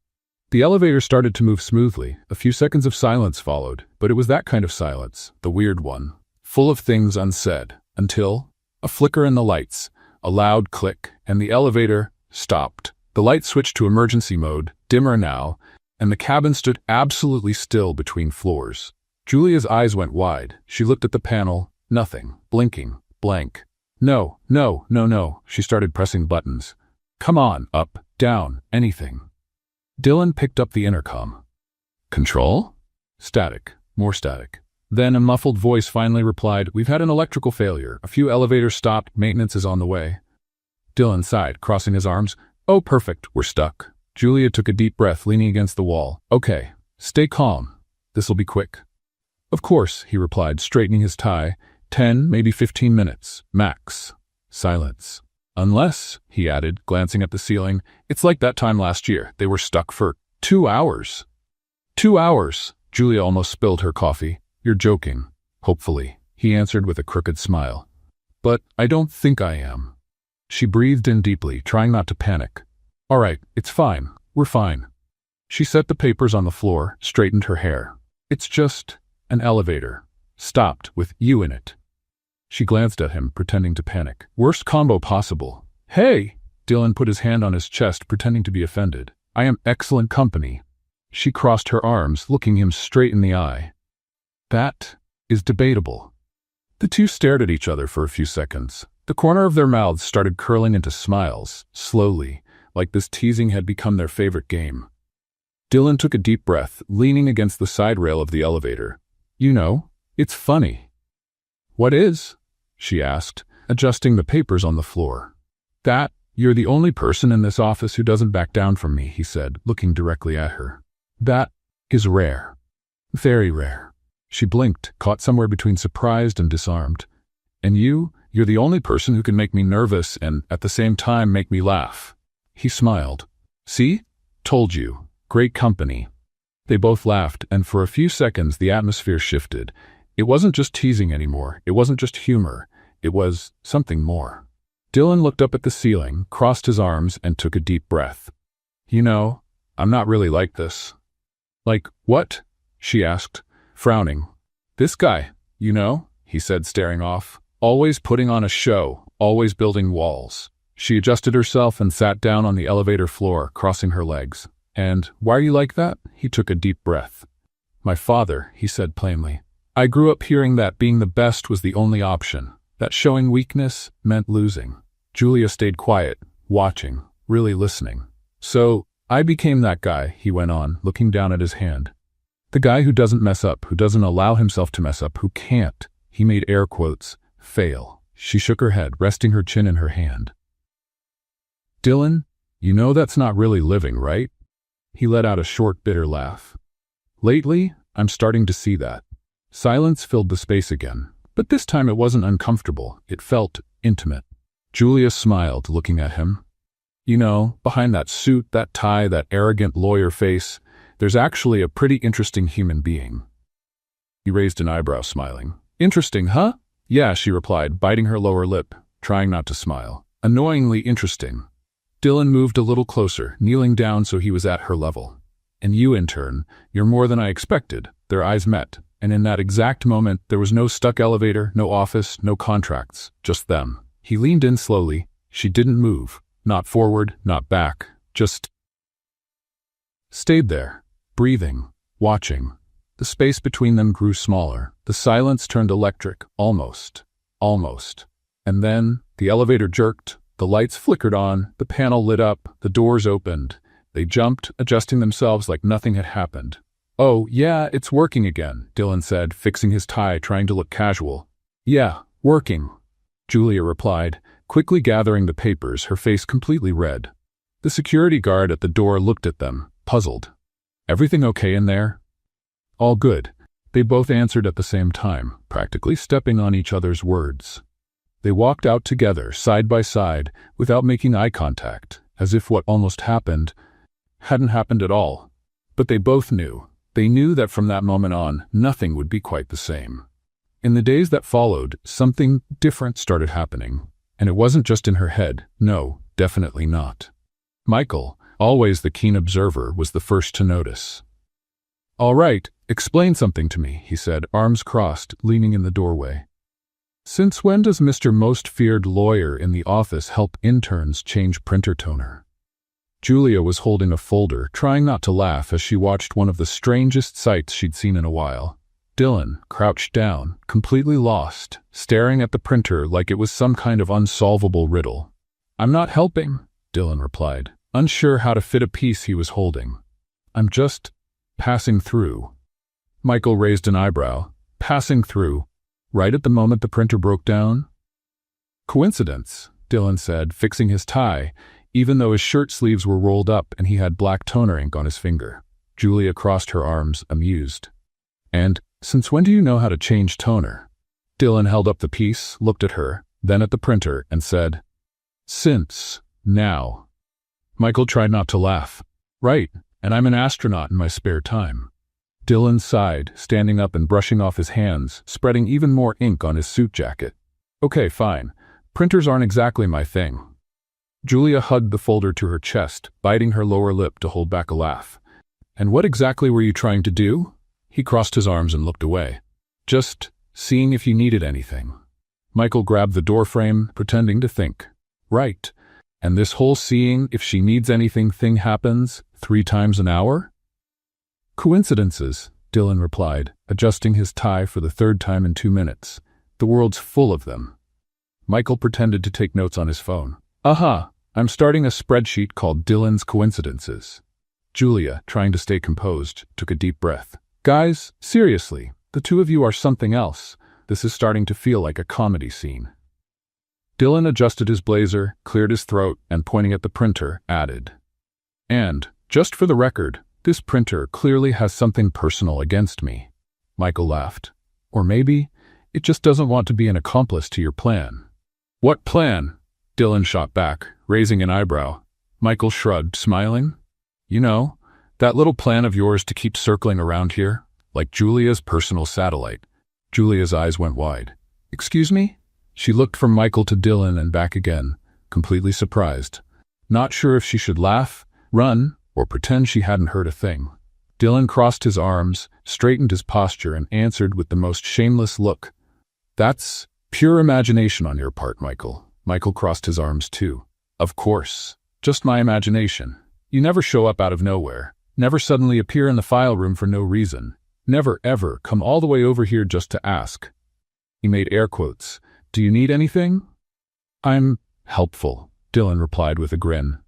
The elevator started to move smoothly. A few seconds of silence followed, but it was that kind of silence, the weird one, full of things unsaid, until a flicker in the lights, a loud click, and the elevator stopped. The light switched to emergency mode, dimmer now, and the cabin stood absolutely still between floors. Julia's eyes went wide. She looked at the panel. Nothing. Blinking. Blank. No. She started pressing buttons. Come on, up, down, anything. Dylan picked up the intercom. Control? Static. More static. Then a muffled voice finally replied, We've had an electrical failure. A few elevators stopped. Maintenance is on the way. Dylan sighed, crossing his arms. Oh, perfect. We're stuck. Julia took a deep breath, leaning against the wall. Okay. Stay calm. This'll be quick. Of course, he replied, straightening his tie. 10, maybe 15 minutes. Max. Silence. Unless, he added, glancing at the ceiling, it's like that time last year. They were stuck for 2 hours. 2 hours. Julia almost spilled her coffee. You're joking. Hopefully, he answered with a crooked smile. But I don't think I am. She breathed in deeply, trying not to panic. All right, it's fine. We're fine. She set the papers on the floor, straightened her hair. It's just an elevator. Stopped with you in it. She glanced at him, pretending to panic. Worst combo possible. Hey! Dylan put his hand on his chest, pretending to be offended. I am excellent company. She crossed her arms, looking him straight in the eye. That is debatable. The two stared at each other for a few seconds. The corner of their mouths started curling into smiles, slowly, like this teasing had become their favorite game. Dylan took a deep breath, leaning against the side rail of the elevator. You know, it's funny. What is? She asked, adjusting the papers on the floor. That you're the only person in this office who doesn't back down from me, he said, looking directly at her. That is rare. Very rare. She blinked, caught somewhere between surprised and disarmed. And you're the only person who can make me nervous and, at the same time, make me laugh. He smiled. See? Told you. Great company. They both laughed, and for a few seconds the atmosphere shifted. It wasn't just teasing anymore. It wasn't just humor. It was something more. Dylan looked up at the ceiling, crossed his arms, and took a deep breath. You know, I'm not really like this. Like, what? She asked, frowning. This guy, you know, he said, staring off. Always putting on a show, always building walls. She adjusted herself and sat down on the elevator floor, crossing her legs. And, why are you like that? He took a deep breath. My father, he said plainly. I grew up hearing that being the best was the only option, that showing weakness meant losing. Julia stayed quiet, watching, really listening. So, I became that guy, he went on, looking down at his hand. The guy who doesn't mess up, who doesn't allow himself to mess up, who can't, he made air quotes, fail. She shook her head, resting her chin in her hand. Dylan, you know that's not really living, right? He let out a short, bitter laugh. Lately, I'm starting to see that. Silence filled the space again, but this time it wasn't uncomfortable, it felt intimate. Julia smiled, looking at him. You know, behind that suit, that tie, that arrogant lawyer face, there's actually a pretty interesting human being. He raised an eyebrow, smiling. Interesting, huh? Yeah, she replied, biting her lower lip, trying not to smile. Annoyingly interesting. Dylan moved a little closer, kneeling down so he was at her level. And you, intern, you're more than I expected. Their eyes met, and in that exact moment, there was no stuck elevator, no office, no contracts, just them. He leaned in slowly. She didn't move. Not forward, not back, just stayed there, breathing, watching. The space between them grew smaller. The silence turned electric, almost. And then, the elevator jerked, the lights flickered on, the panel lit up, the doors opened. They jumped, adjusting themselves like nothing had happened. Oh, yeah, it's working again, Dylan said, fixing his tie, trying to look casual. Yeah, working, Julia replied, quickly gathering the papers, her face completely red. The security guard at the door looked at them, puzzled. Everything okay in there? All good. They both answered at the same time, practically stepping on each other's words. They walked out together, side by side, without making eye contact, as if what almost happened hadn't happened at all. But they both knew. They knew that from that moment on, nothing would be quite the same. In the days that followed, something different started happening. And it wasn't just in her head. No, definitely not. Michael, always the keen observer, was the first to notice. All right, explain something to me, he said, arms crossed, leaning in the doorway. Since when does Mr. Most Feared Lawyer in the office help interns change printer toner? Julia was holding a folder, trying not to laugh as she watched one of the strangest sights she'd seen in a while. Dylan, crouched down, completely lost, staring at the printer like it was some kind of unsolvable riddle. I'm not helping, Dylan replied, unsure how to fit a piece he was holding. I'm just passing through. Michael raised an eyebrow. Passing through? Right at the moment the printer broke down? Coincidence, Dylan said, fixing his tie, even though his shirt sleeves were rolled up and he had black toner ink on his finger. Julia crossed her arms, amused. And, since when do you know how to change toner? Dylan held up the piece, looked at her, then at the printer, and said, Since, now. Michael tried not to laugh. Right, and I'm an astronaut in my spare time. Dylan sighed, standing up and brushing off his hands, spreading even more ink on his suit jacket. Okay, fine. Printers aren't exactly my thing. Julia hugged the folder to her chest, biting her lower lip to hold back a laugh. And what exactly were you trying to do? He crossed his arms and looked away. Just seeing if you needed anything. Michael grabbed the doorframe, pretending to think. Right. And this whole seeing if she needs anything thing happens 3 times an hour? Coincidences, Dylan replied, adjusting his tie for the 3rd time in 2 minutes. The world's full of them. Michael pretended to take notes on his phone. I'm starting a spreadsheet called Dylan's Coincidences. Julia, trying to stay composed, took a deep breath. Guys, seriously, the 2 of you are something else. This is starting to feel like a comedy scene. Dylan adjusted his blazer, cleared his throat, and pointing at the printer, added, And, just for the record, this printer clearly has something personal against me. Michael laughed. Or maybe, it just doesn't want to be an accomplice to your plan. What plan? Dylan shot back, raising an eyebrow. Michael shrugged, smiling. You know, that little plan of yours to keep circling around here, like Julia's personal satellite. Julia's eyes went wide. "Excuse me?" She looked from Michael to Dylan and back again, completely surprised. Not sure if she should laugh, run, or pretend she hadn't heard a thing. Dylan crossed his arms, straightened his posture, and answered with the most shameless look. "That's pure imagination on your part, Michael." Michael crossed his arms too. "Of course. Just my imagination. You never show up out of nowhere. Never suddenly appear in the file room for no reason. Never ever come all the way over here just to ask." He made air quotes. "Do you need anything?" "I'm helpful," Dylan replied with a grin.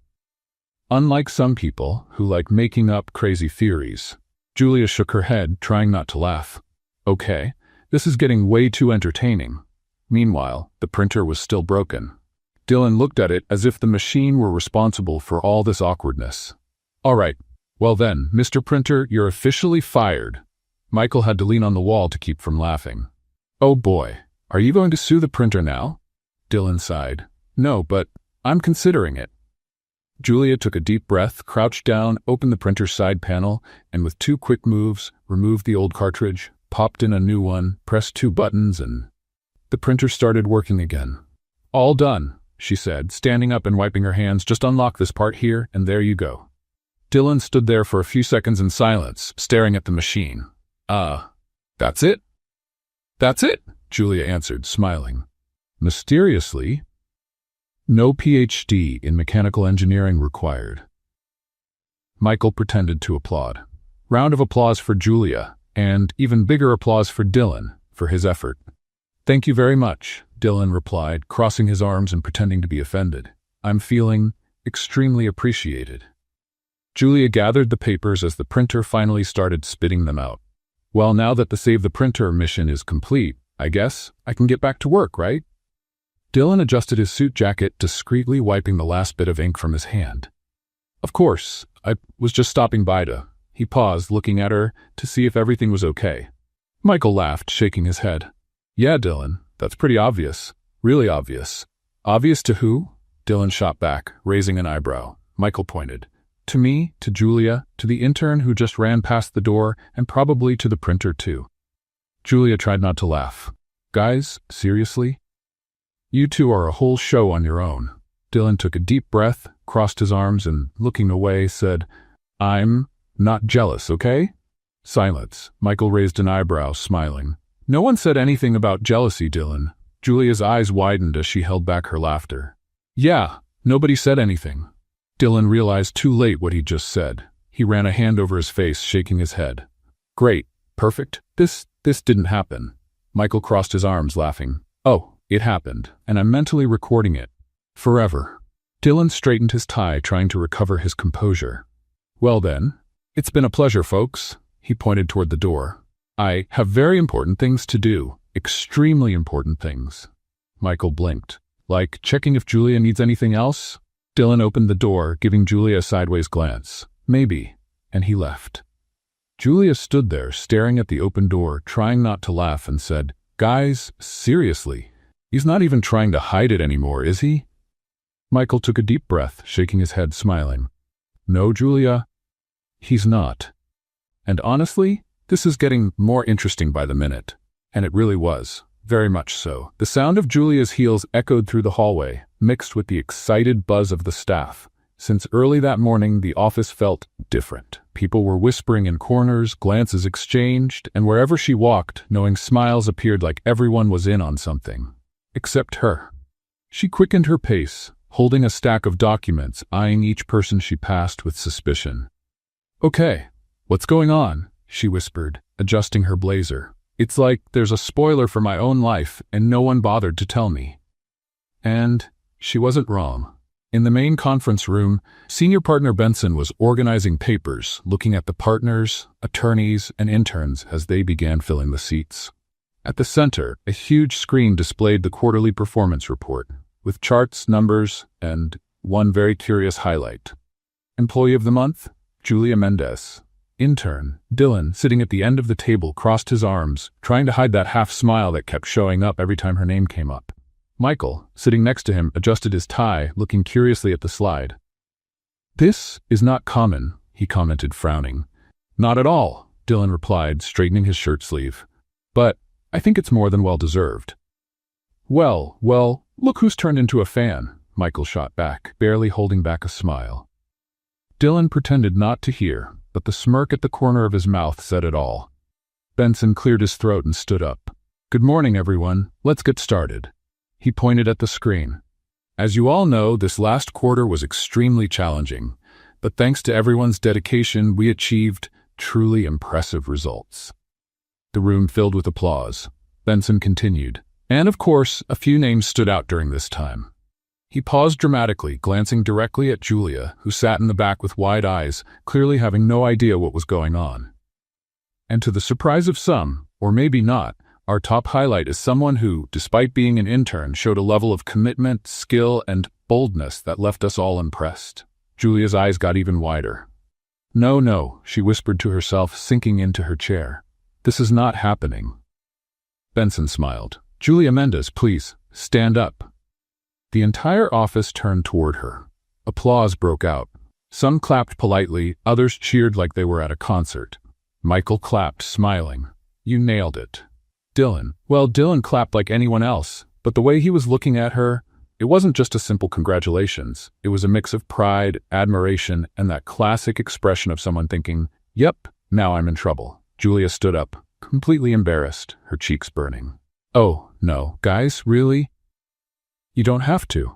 "Unlike some people who like making up crazy theories." Julia shook her head, trying not to laugh. "Okay, this is getting way too entertaining." Meanwhile, the printer was still broken. Dylan looked at it as if the machine were responsible for all this awkwardness. "All right, well then, Mr. Printer, you're officially fired." Michael had to lean on the wall to keep from laughing. "Oh boy, are you going to sue the printer now?" Dylan sighed. "No, but I'm considering it." Julia took a deep breath, crouched down, opened the printer's side panel, and with 2 quick moves, removed the old cartridge, popped in a new one, pressed 2 buttons, and the printer started working again. "All done," she said, standing up and wiping her hands. "Just unlock this part here, and there you go." Dylan stood there for a few seconds in silence, staring at the machine. That's it?" "That's it," Julia answered, smiling. Mysteriously, no PhD in mechanical engineering required. Michael pretended to applaud. Round of applause for Julia, and even bigger applause for Dylan for his effort. "Thank you very much," Dylan replied, crossing his arms and pretending to be offended. "I'm feeling extremely appreciated." Julia gathered the papers as the printer finally started spitting them out. "Well, now that the Save the Printer mission is complete, I guess I can get back to work, right?" Dylan adjusted his suit jacket, discreetly wiping the last bit of ink from his hand. "Of course, I was just stopping by to..." He paused, looking at her to see if everything was okay. Michael laughed, shaking his head. "Yeah, Dylan, that's pretty obvious. Really obvious." "Obvious to who?" Dylan shot back, raising an eyebrow. Michael pointed. "To me, to Julia, to the intern who just ran past the door, and probably to the printer too." Julia tried not to laugh. "Guys, seriously? You two are a whole show on your own." Dylan took a deep breath, crossed his arms, and, looking away, said, "I'm not jealous, okay?" Silence. Michael raised an eyebrow, smiling. "No one said anything about jealousy, Dylan." Julia's eyes widened as she held back her laughter. "Yeah, nobody said anything." Dylan realized too late what he'd just said. He ran a hand over his face, shaking his head. "Great. Perfect. This didn't happen." Michael crossed his arms, laughing. "Oh, it happened, and I'm mentally recording it. Forever." Dylan straightened his tie, trying to recover his composure. "Well then, it's been a pleasure, folks." He pointed toward the door. "I have very important things to do. Extremely important things." Michael blinked. "Like checking if Julia needs anything else?" Dylan opened the door, giving Julia a sideways glance. "Maybe," and he left. Julia stood there, staring at the open door, trying not to laugh, and said, "Guys, seriously, he's not even trying to hide it anymore, is he?" Michael took a deep breath, shaking his head, smiling. "No, Julia, he's not. And honestly, this is getting more interesting by the minute." And it really was. Very much so. The sound of Julia's heels echoed through the hallway, mixed with the excited buzz of the staff. Since early that morning, the office felt different. People were whispering in corners, glances exchanged, and wherever she walked, knowing smiles appeared like everyone was in on something. Except her. She quickened her pace, holding a stack of documents, eyeing each person she passed with suspicion. "Okay, what's going on?" she whispered, adjusting her blazer. "It's like there's a spoiler for my own life, and no one bothered to tell me." And she wasn't wrong. In the main conference room, senior partner Benson was organizing papers, looking at the partners, attorneys, and interns as they began filling the seats. At the center, a huge screen displayed the quarterly performance report, with charts, numbers, and one very curious highlight. Employee of the month, Julia Mendez. Intern, Dylan, sitting at the end of the table, crossed his arms, trying to hide that half smile that kept showing up every time her name came up. Michael, sitting next to him, adjusted his tie, looking curiously at the slide. "This is not common," he commented, frowning. "Not at all," Dylan replied, straightening his shirt sleeve. "But I think it's more than well-deserved. Well, look who's turned into a fan, Michael shot back, barely holding back a smile. Dylan pretended not to hear, but the smirk at the corner of his mouth said it all. Benson cleared his throat and stood up. Good morning, everyone. Let's get started. He pointed at the screen. As you all know, this last quarter was extremely challenging, but thanks to everyone's dedication, we achieved truly impressive results. The room filled with applause. Benson continued. And of course, a few names stood out during this time. He paused dramatically, glancing directly at Julia, who sat in the back with wide eyes, clearly having no idea what was going on. And to the surprise of some, or maybe not, our top highlight is someone who, despite being an intern, showed a level of commitment, skill, and boldness that left us all impressed. Julia's eyes got even wider. No, she whispered to herself, sinking into her chair. This is not happening. Benson smiled. Julia Mendez, please, stand up. The entire office turned toward her. Applause broke out. Some clapped politely, others cheered like they were at a concert. Michael clapped, smiling. You nailed it. Dylan clapped like anyone else, but the way he was looking at her, it wasn't just a simple congratulations. It was a mix of pride, admiration, and that classic expression of someone thinking, yep, now I'm in trouble. Julia stood up, completely embarrassed, her cheeks burning. Oh, no, guys, really? You don't have to.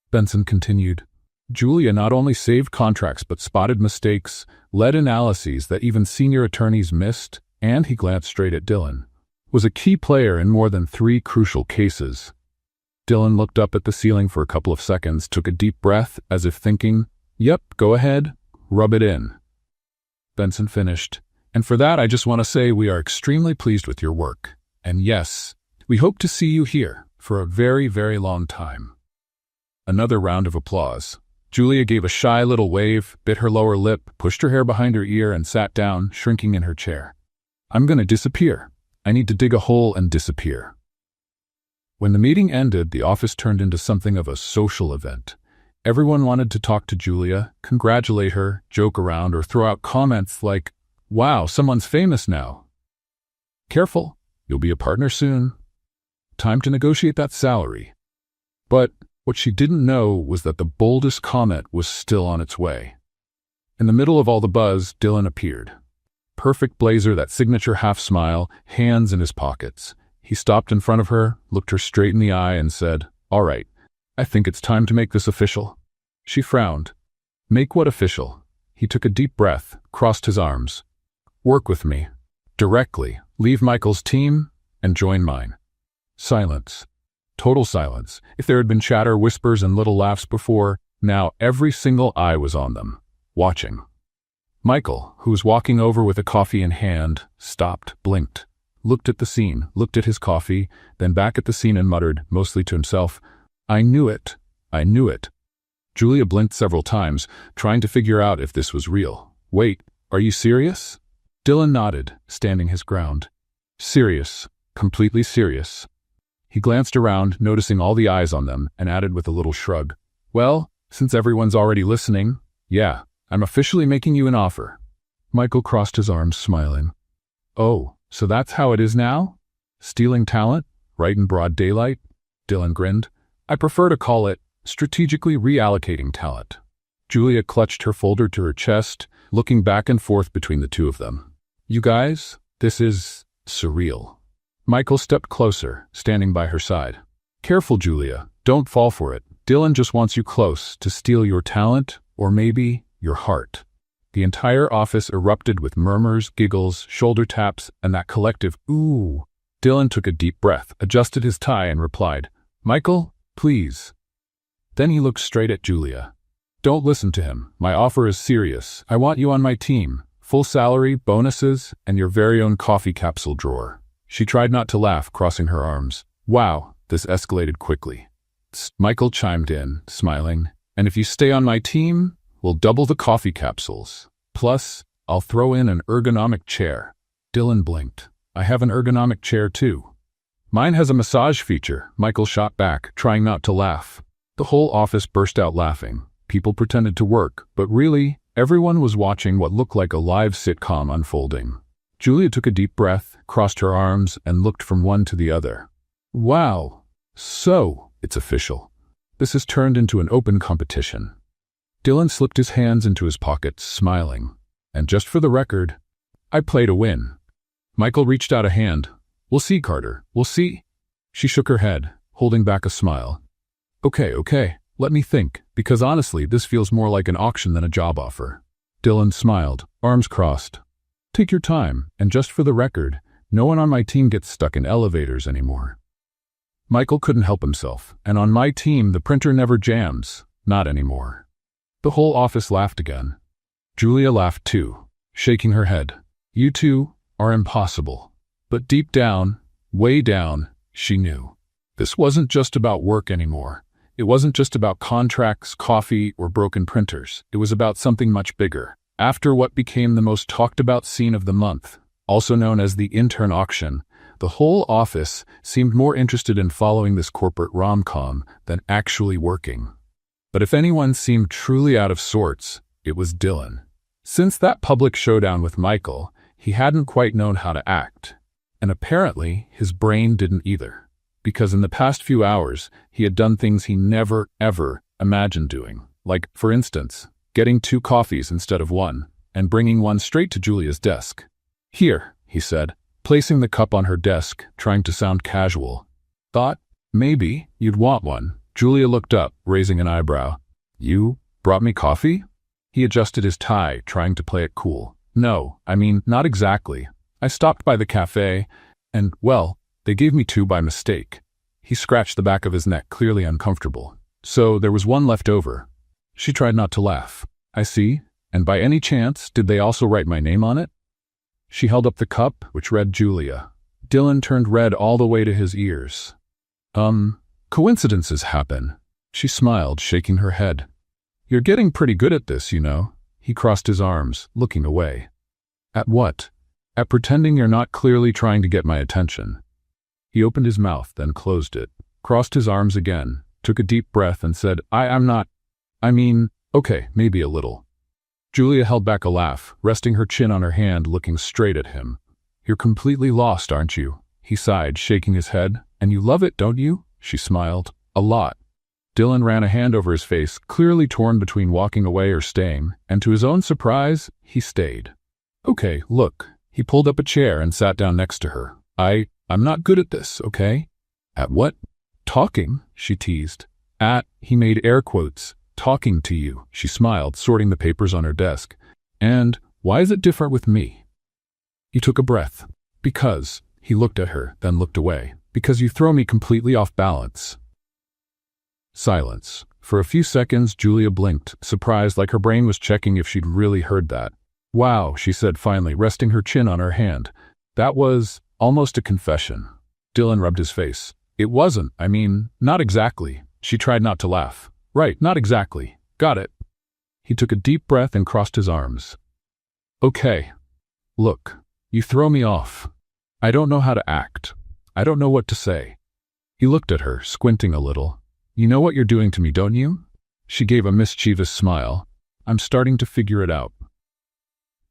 Benson continued. Julia not only saved contracts but spotted mistakes, led analyses that even senior attorneys missed, and he glanced straight at Dylan. Was a key player in more than 3 crucial cases. Dylan looked up at the ceiling for a couple of seconds, took a deep breath, as if thinking, yep, go ahead, rub it in. Benson finished. And for that, I just want to say we are extremely pleased with your work. And yes, we hope to see you here for a very, very long time. Another round of applause. Julia gave a shy little wave, bit her lower lip, pushed her hair behind her ear, and sat down, shrinking in her chair. I'm going to disappear. I need to dig a hole and disappear. When the meeting ended, the office turned into something of a social event. Everyone wanted to talk to Julia, congratulate her, joke around, or throw out comments like, wow, someone's famous now. Careful, you'll be a partner soon. Time to negotiate that salary. But what she didn't know was that the boldest comment was still on its way. In the middle of all the buzz, Dylan appeared. Perfect blazer, that signature half-smile, hands in his pockets. He stopped in front of her, looked her straight in the eye, and said, All right, I think it's time to make this official. She frowned. Make what official? He took a deep breath, crossed his arms. Work with me. Directly. Leave Michael's team and join mine. Silence. Total silence. If there had been chatter, whispers, and little laughs before, now every single eye was on them, watching. Michael, who was walking over with a coffee in hand, stopped, blinked, looked at the scene, looked at his coffee, then back at the scene and muttered, mostly to himself, I knew it. I knew it. Julia blinked several times, trying to figure out if this was real. Wait, are you serious? Dylan nodded, standing his ground. Serious. Completely serious. He glanced around, noticing all the eyes on them, and added with a little shrug, Well, since everyone's already listening, yeah, I'm officially making you an offer. Michael crossed his arms, smiling. Oh, so that's how it is now? Stealing talent? Right in broad daylight? Dylan grinned. I prefer to call it strategically reallocating talent. Julia clutched her folder to her chest, looking back and forth between the two of them. You guys, this is surreal. Michael stepped closer, standing by her side. Careful, Julia. Don't fall for it. Dylan just wants you close to steal your talent, or maybe your heart. The entire office erupted with murmurs, giggles, shoulder taps, and that collective ooh. Dylan took a deep breath, adjusted his tie, and replied, Michael, please. Then he looked straight at Julia. Don't listen to him. My offer is serious. I want you on my team. Full salary, bonuses, and your very own coffee capsule drawer. She tried not to laugh, crossing her arms. Wow, this escalated quickly. Michael chimed in, smiling. And if you stay on my team, we'll double the coffee capsules. Plus, I'll throw in an ergonomic chair. Dylan blinked. I have an ergonomic chair too. Mine has a massage feature, Michael shot back, trying not to laugh. The whole office burst out laughing. People pretended to work, but really, everyone was watching what looked like a live sitcom unfolding. Julia took a deep breath, crossed her arms, and looked from one to the other. Wow. So, it's official. This has turned into an open competition. Dylan slipped his hands into his pockets, smiling. And just for the record, I play to win. Michael reached out a hand. We'll see, Carter. We'll see. She shook her head, holding back a smile. Okay. Let me think, because honestly, this feels more like an auction than a job offer. Dylan smiled, arms crossed. Take your time, and just for the record, no one on my team gets stuck in elevators anymore. Michael couldn't help himself, and on my team, the printer never jams. Not anymore. The whole office laughed again. Julia laughed too, shaking her head. You two are impossible. But deep down, way down, she knew. This wasn't just about work anymore. It wasn't just about contracts, coffee, or broken printers. It was about something much bigger. After what became the most talked about scene of the month, also known as the Intern auction, the whole office seemed more interested in following this corporate rom-com than actually working. But if anyone seemed truly out of sorts, it was Dylan. Since that public showdown with Michael, he hadn't quite known how to act. And apparently, his brain didn't either. Because in the past few hours, he had done things he never, ever imagined doing. Like, for instance, getting 2 coffees instead of 1, and bringing one straight to Julia's desk. Here, he said, placing the cup on her desk, trying to sound casual. Thought, maybe, you'd want one. Julia looked up, raising an eyebrow. You brought me coffee? He adjusted his tie, trying to play it cool. No, not exactly. I stopped by the cafe, and, well, they gave me 2 by mistake. He scratched the back of his neck, clearly uncomfortable. So there was 1 left over. She tried not to laugh. I see. And by any chance, did they also write my name on it? She held up the cup, which read Julia. Dylan turned red all the way to his ears. Coincidences happen. She smiled, shaking her head. You're getting pretty good at this, you know. He crossed his arms, looking away. At what? At pretending you're not clearly trying to get my attention. He opened his mouth, then closed it, crossed his arms again, took a deep breath and said, I'm not. Okay, maybe a little. Julia held back a laugh, resting her chin on her hand, looking straight at him. You're completely lost, aren't you? He sighed, shaking his head. And you love it, don't you? She smiled. A lot. Dylan ran a hand over his face, clearly torn between walking away or staying, and to his own surprise, he stayed. Okay, look. He pulled up a chair and sat down next to her. I'm not good at this, okay? At what? Talking, she teased. He made air quotes. Talking to you, she smiled, sorting the papers on her desk. And why is it different with me? He took a breath. Because, he looked at her, then looked away. Because you throw me completely off balance. Silence. For a few seconds, Julia blinked, surprised, like her brain was checking if she'd really heard that. Wow, she said finally, resting her chin on her hand. That was almost a confession. Dylan rubbed his face. It wasn't, not exactly. She tried not to laugh. Right, not exactly. Got it. He took a deep breath and crossed his arms. Okay. Look, you throw me off. I don't know how to act. I don't know what to say. He looked at her, squinting a little. You know what you're doing to me, don't you? She gave a mischievous smile. I'm starting to figure it out.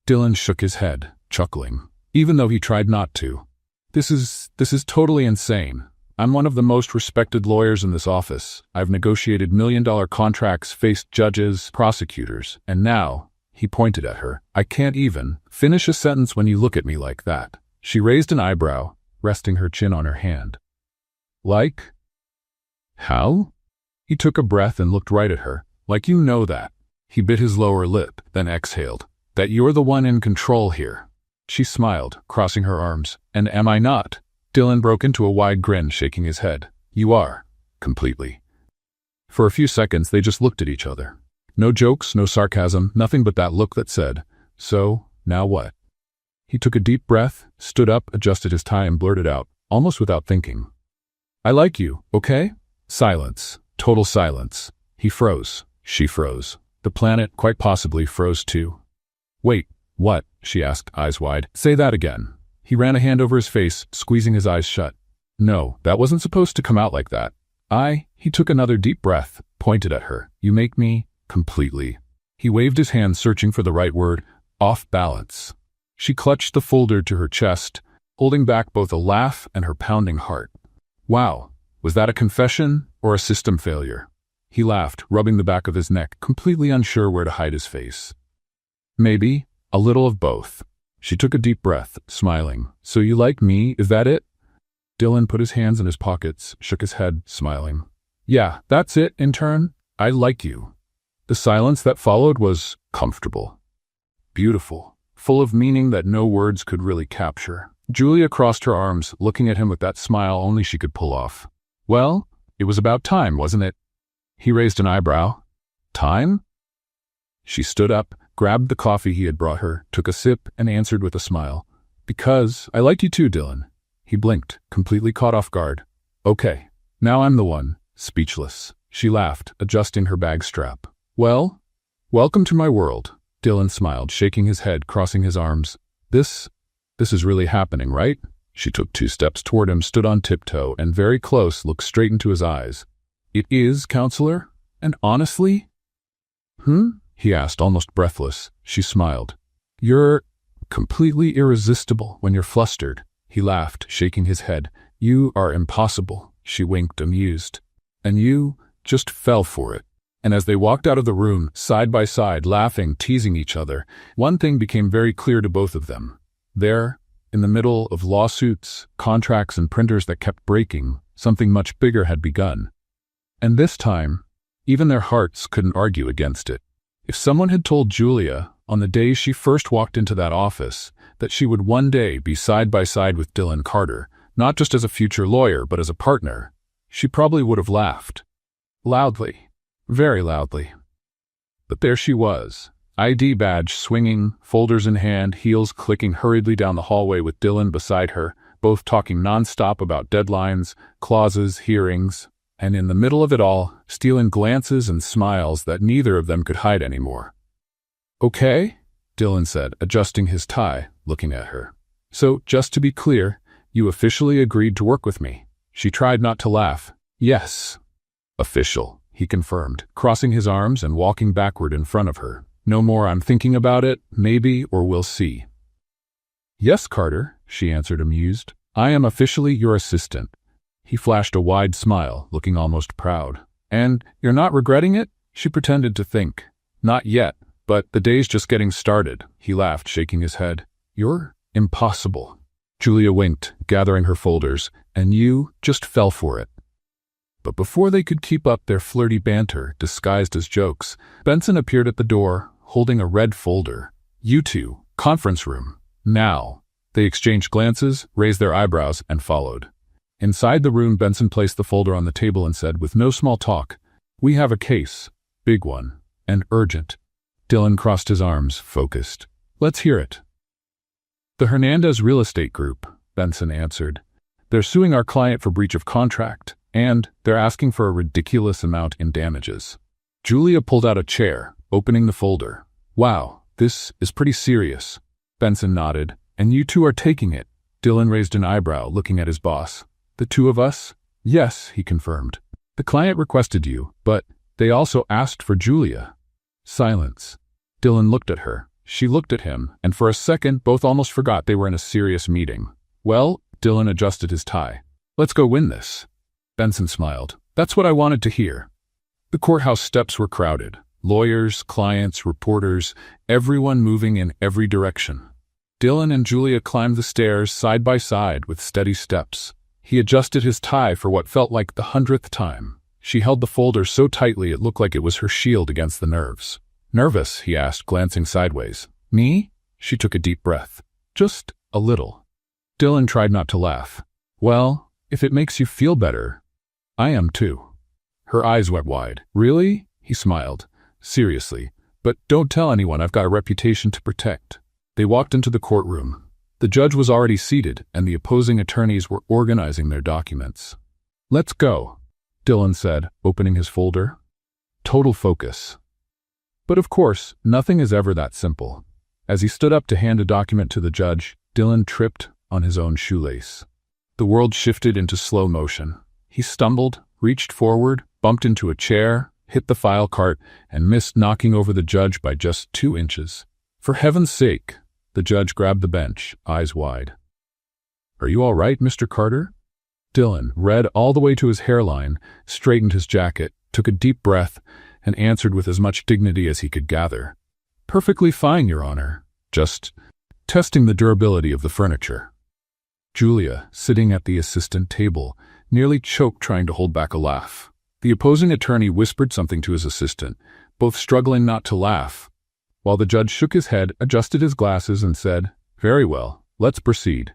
Dylan shook his head, chuckling, even though he tried not to. This is totally insane. I'm one of the most respected lawyers in this office. I've negotiated million-dollar contracts, faced judges, prosecutors, and now, he pointed at her, I can't even finish a sentence when you look at me like that. She raised an eyebrow, resting her chin on her hand. Like? How? He took a breath and looked right at her. Like you know that. He bit his lower lip, then exhaled. That you're the one in control here. She smiled, crossing her arms. And am I not? Dylan broke into a wide grin, shaking his head. You are. Completely. For a few seconds, they just looked at each other. No jokes, no sarcasm, nothing but that look that said, so, now what? He took a deep breath, stood up, adjusted his tie and blurted out, almost without thinking. I like you, okay? Silence. Total silence. He froze. She froze. The planet, quite possibly, froze too. Wait, what? She asked, eyes wide. Say that again. He ran a hand over his face, squeezing his eyes shut. No, that wasn't supposed to come out like that. He took another deep breath, pointed at her. You make me completely. He waved his hand, searching for the right word. Off balance. She clutched the folder to her chest, holding back both a laugh and her pounding heart. Wow, was that a confession or a system failure? He laughed, rubbing the back of his neck, completely unsure where to hide his face. Maybe, a little of both. She took a deep breath, smiling. So you like me, is that it? Dylan put his hands in his pockets, shook his head, smiling. Yeah, that's it, intern. I like you. The silence that followed was comfortable. Beautiful. Full of meaning that no words could really capture. Julia crossed her arms, looking at him with that smile only she could pull off. Well, it was about time, wasn't it? He raised an eyebrow. Time? She stood up, grabbed the coffee he had brought her, took a sip, and answered with a smile. Because I liked you too, Dylan. He blinked, completely caught off guard. Okay, now I'm the one. Speechless. She laughed, adjusting her bag strap. Well, welcome to my world. Dylan smiled, shaking his head, crossing his arms. This is really happening, right? She took 2 steps toward him, stood on tiptoe, and very close, looked straight into his eyes. It is, counselor? And honestly? He asked, almost breathless. She smiled. You're completely irresistible when you're flustered. He laughed, shaking his head. You are impossible. She winked, amused. And you just fell for it. And as they walked out of the room, side by side, laughing, teasing each other, one thing became very clear to both of them. There, in the middle of lawsuits, contracts, and printers that kept breaking, something much bigger had begun. And this time, even their hearts couldn't argue against it. If someone had told Julia, on the day she first walked into that office, that she would one day be side by side with Dylan Carter, not just as a future lawyer, but as a partner, she probably would have laughed. Loudly. Very loudly. But there she was, ID badge swinging, folders in hand, heels clicking hurriedly down the hallway with Dylan beside her, both talking nonstop about deadlines, clauses, hearings, and in the middle of it all, stealing glances and smiles that neither of them could hide anymore. Okay, Dylan said, adjusting his tie, looking at her. So, just to be clear, you officially agreed to work with me. She tried not to laugh. Yes. Official, he confirmed, crossing his arms and walking backward in front of her. No more I'm thinking about it, maybe, or we'll see. Yes, Carter, she answered, amused. I am officially your assistant. He flashed a wide smile, looking almost proud. And you're not regretting it? She pretended to think. Not yet, but the day's just getting started. He laughed, shaking his head. You're impossible. Julia winked, gathering her folders, and you just fell for it. But before they could keep up their flirty banter, disguised as jokes, Benson appeared at the door, holding a red folder. You two, conference room. Now. They exchanged glances, raised their eyebrows, and followed. Inside the room, Benson placed the folder on the table and said, with no small talk, We have a case. Big one. And urgent. Dylan crossed his arms, focused. Let's hear it. The Hernandez Real Estate Group, Benson answered. They're suing our client for breach of contract, and they're asking for a ridiculous amount in damages. Julia pulled out a chair, opening the folder. Wow, this is pretty serious. Benson nodded. And you two are taking it. Dylan raised an eyebrow, looking at his boss. The two of us? Yes, he confirmed. The client requested you, but they also asked for Julia. Silence. Dylan looked at her. She looked at him, and for a second, both almost forgot they were in a serious meeting. Well, Dylan adjusted his tie. Let's go win this. Benson smiled. That's what I wanted to hear. The courthouse steps were crowded. Lawyers, clients, reporters, everyone moving in every direction. Dylan and Julia climbed the stairs side by side with steady steps. He adjusted his tie for what felt like the 100th time. She held the folder so tightly it looked like it was her shield against the nerves. Nervous? He asked, glancing sideways. Me? She took a deep breath. Just a little. Dylan tried not to laugh. Well, if it makes you feel better, I am too. Her eyes went wide. Really? He smiled. Seriously. But don't tell anyone, I've got a reputation to protect. They walked into the courtroom. The judge was already seated, and the opposing attorneys were organizing their documents. Let's go, Dylan said, opening his folder. Total focus. But of course, nothing is ever that simple. As he stood up to hand a document to the judge, Dylan tripped on his own shoelace. The world shifted into slow motion. He stumbled, reached forward, bumped into a chair, hit the file cart, and missed knocking over the judge by just 2 inches. For heaven's sake, The judge grabbed the bench, eyes wide. "Are you all right, Mr. Carter?" Dillon, red all the way to his hairline, straightened his jacket, took a deep breath, and answered with as much dignity as he could gather. "Perfectly fine, Your Honor. Just testing the durability of the furniture." Julia, sitting at the assistant table, nearly choked trying to hold back a laugh. The opposing attorney whispered something to his assistant, both struggling not to laugh, while the judge shook his head, adjusted his glasses, and said, "Very well, let's proceed."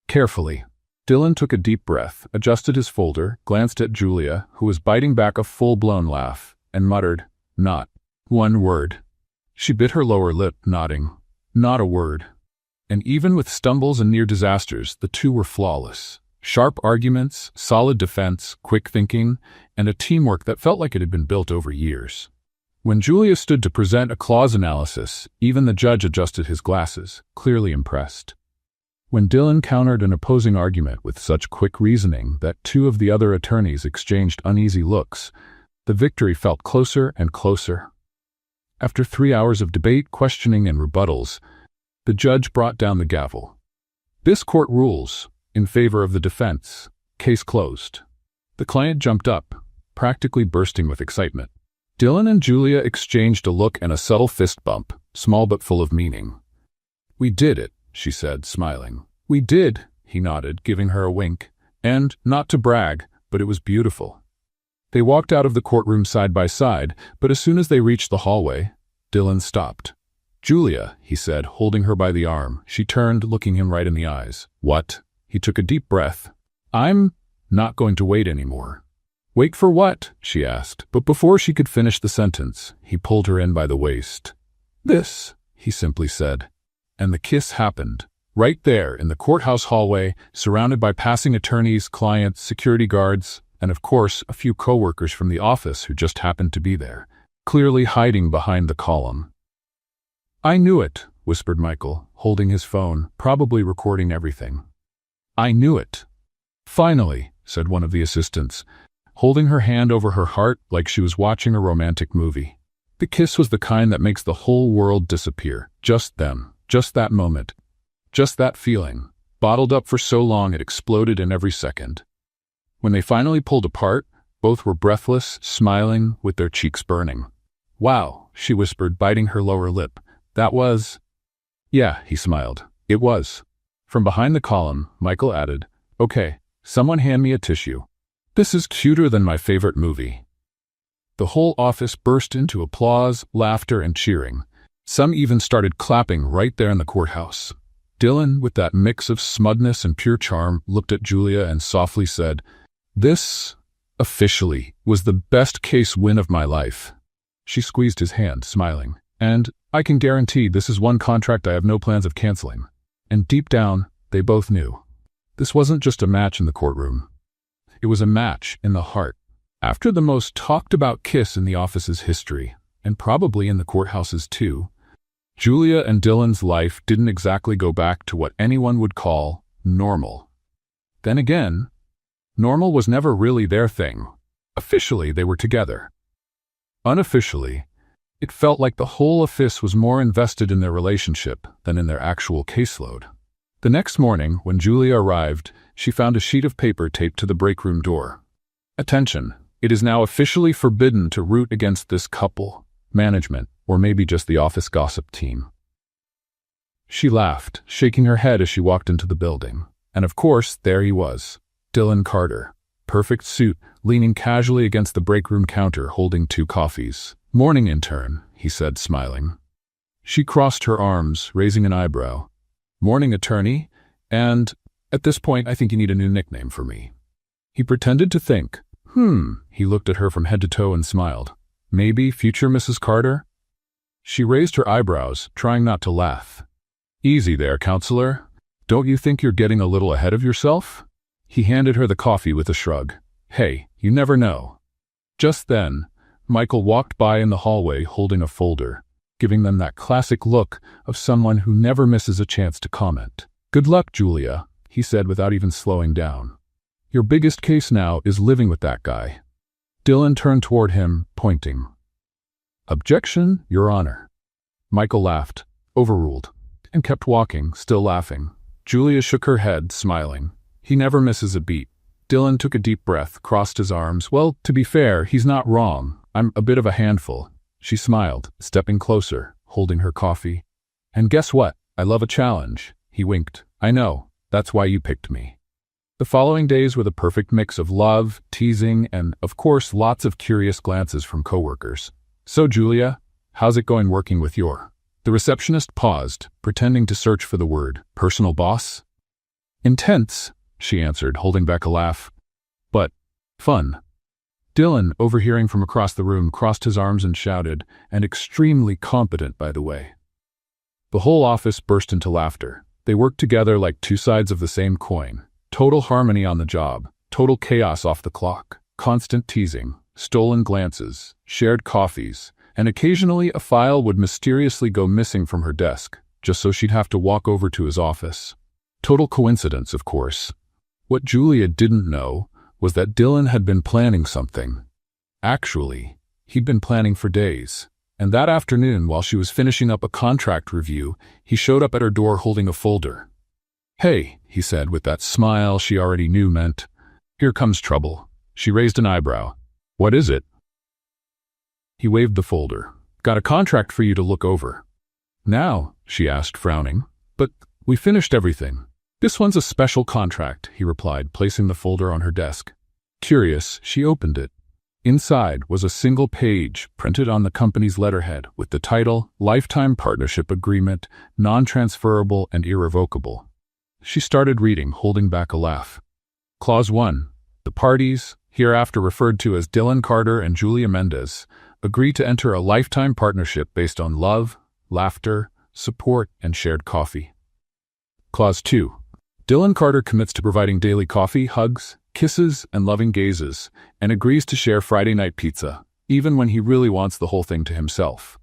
Carefully, Dillon took a deep breath, adjusted his folder, glanced at Julia, who was biting back a full-blown laugh, and muttered, "Not one word." She bit her lower lip, nodding, "Not a word." And even with stumbles and near disasters, the two were flawless. Sharp arguments, solid defense, quick thinking, and a teamwork that felt like it had been built over years. When Julia stood to present a clause analysis, even the judge adjusted his glasses, clearly impressed. When Dillon countered an opposing argument with such quick reasoning that two of the other attorneys exchanged uneasy looks, the victory felt closer and closer. After 3 hours of debate, questioning, and rebuttals, the judge brought down the gavel. "This court rules in favor of the defense. Case closed." The client jumped up, practically bursting with excitement. Dillon and Julia exchanged a look and a subtle fist bump, small but full of meaning. "We did it," she said, smiling. "We did," he nodded, giving her a wink. "And, not to brag, but it was beautiful." They walked out of the courtroom side by side, but as soon as they reached the hallway, Dillon stopped. "Julia," he said, holding her by the arm. She turned, looking him right in the eyes. "What?" He took a deep breath. "I'm not going to wait anymore." "Wait for what?" she asked, but before she could finish the sentence, he pulled her in by the waist. "This," he simply said. And the kiss happened. Right there, in the courthouse hallway, surrounded by passing attorneys, clients, security guards, and of course, a few co-workers from the office who just happened to be there, clearly hiding behind the column. "I knew it," whispered Michael, holding his phone, probably recording everything. "I knew it." "Finally," said one of the assistants, holding her hand over her heart like she was watching a romantic movie. The kiss was the kind that makes the whole world disappear. Just them, just that moment, just that feeling, bottled up for so long it exploded in every second. When they finally pulled apart, both were breathless, smiling, with their cheeks burning. "Wow," she whispered, biting her lower lip. "That was—" "Yeah," he smiled. "It was." From behind the column, Michael added, "Okay, someone hand me a tissue. This is cuter than my favorite movie." The whole office burst into applause, laughter, and cheering. Some even started clapping right there in the courthouse. Dillon, with that mix of smugness and pure charm, looked at Julia and softly said, "This, officially, was the best case win of my life." She squeezed his hand, smiling. "And I can guarantee this is one contract I have no plans of canceling." And deep down, they both knew. This wasn't just a match in the courtroom. It was a match in the heart. After the most talked-about kiss in the office's history, and probably in the courthouse's too, Julia and Dillon's life didn't exactly go back to what anyone would call normal. Then again, normal was never really their thing. Officially, they were together. Unofficially, it felt like the whole office was more invested in their relationship than in their actual caseload. The next morning, when Julia arrived, she found a sheet of paper taped to the break room door. "Attention, it is now officially forbidden to root against this couple, management, or maybe just the office gossip team." She laughed, shaking her head as she walked into the building. And of course, there he was, Dillon Carter. Perfect suit, leaning casually against the break room counter, holding 2 coffees. "Morning, intern," he said, smiling. She crossed her arms, raising an eyebrow. "Morning, attorney, and at this point I think you need a new nickname for me." He pretended to think. He looked at her from head to toe and smiled. "Maybe future Mrs. Carter?" She raised her eyebrows, trying not to laugh. "Easy there, counselor. Don't you think you're getting a little ahead of yourself?" He handed her the coffee with a shrug. "Hey, you never know." Just then, Michael walked by in the hallway holding a folder, giving them that classic look of someone who never misses a chance to comment. "Good luck, Julia," he said without even slowing down. "Your biggest case now is living with that guy." Dillon turned toward him, pointing. "Objection, Your Honor." Michael laughed. "Overruled." and kept walking, still laughing. Julia shook her head, smiling. He never misses a beat. Dylan took a deep breath, crossed his arms. Well, to be fair, he's not wrong. I'm a bit of a handful. She smiled, stepping closer, holding her coffee. And guess what? I love a challenge. He winked. I know. That's why you picked me. The following days were the perfect mix of love, teasing, and, of course, lots of curious glances from coworkers. So, Julia, how's it going working with your... The receptionist paused, pretending to search for the word, personal boss? Intense, she answered, holding back a laugh. But fun. Dylan, overhearing from across the room, crossed his arms and shouted, and extremely competent, by the way. The whole office burst into laughter. They worked together like two sides of the same coin. Total harmony on the job, total chaos off the clock, constant teasing, stolen glances, shared coffees, and occasionally a file would mysteriously go missing from her desk, just so she'd have to walk over to his office. Total coincidence, of course. What Julia didn't know was that Dylan had been planning something. Actually, he'd been planning for days. And that afternoon, while she was finishing up a contract review, he showed up at her door holding a folder. Hey, he said with that smile she already knew meant, here comes trouble. She raised an eyebrow. What is it? He waved the folder. Got a contract for you to look over. Now, she asked, frowning. But we finished everything. This one's a special contract, he replied, placing the folder on her desk. Curious, she opened it. Inside was a single page printed on the company's letterhead with the title, Lifetime Partnership Agreement, Non-Transferable and Irrevocable. She started reading, holding back a laugh. Clause 1. The parties, hereafter referred to as Dylan Carter and Julia Mendez, agree to enter a lifetime partnership based on love, laughter, support, and shared coffee. Clause 2. Dylan Carter commits to providing daily coffee, hugs, kisses, and loving gazes, and agrees to share Friday night pizza, even when he really wants the whole thing to himself.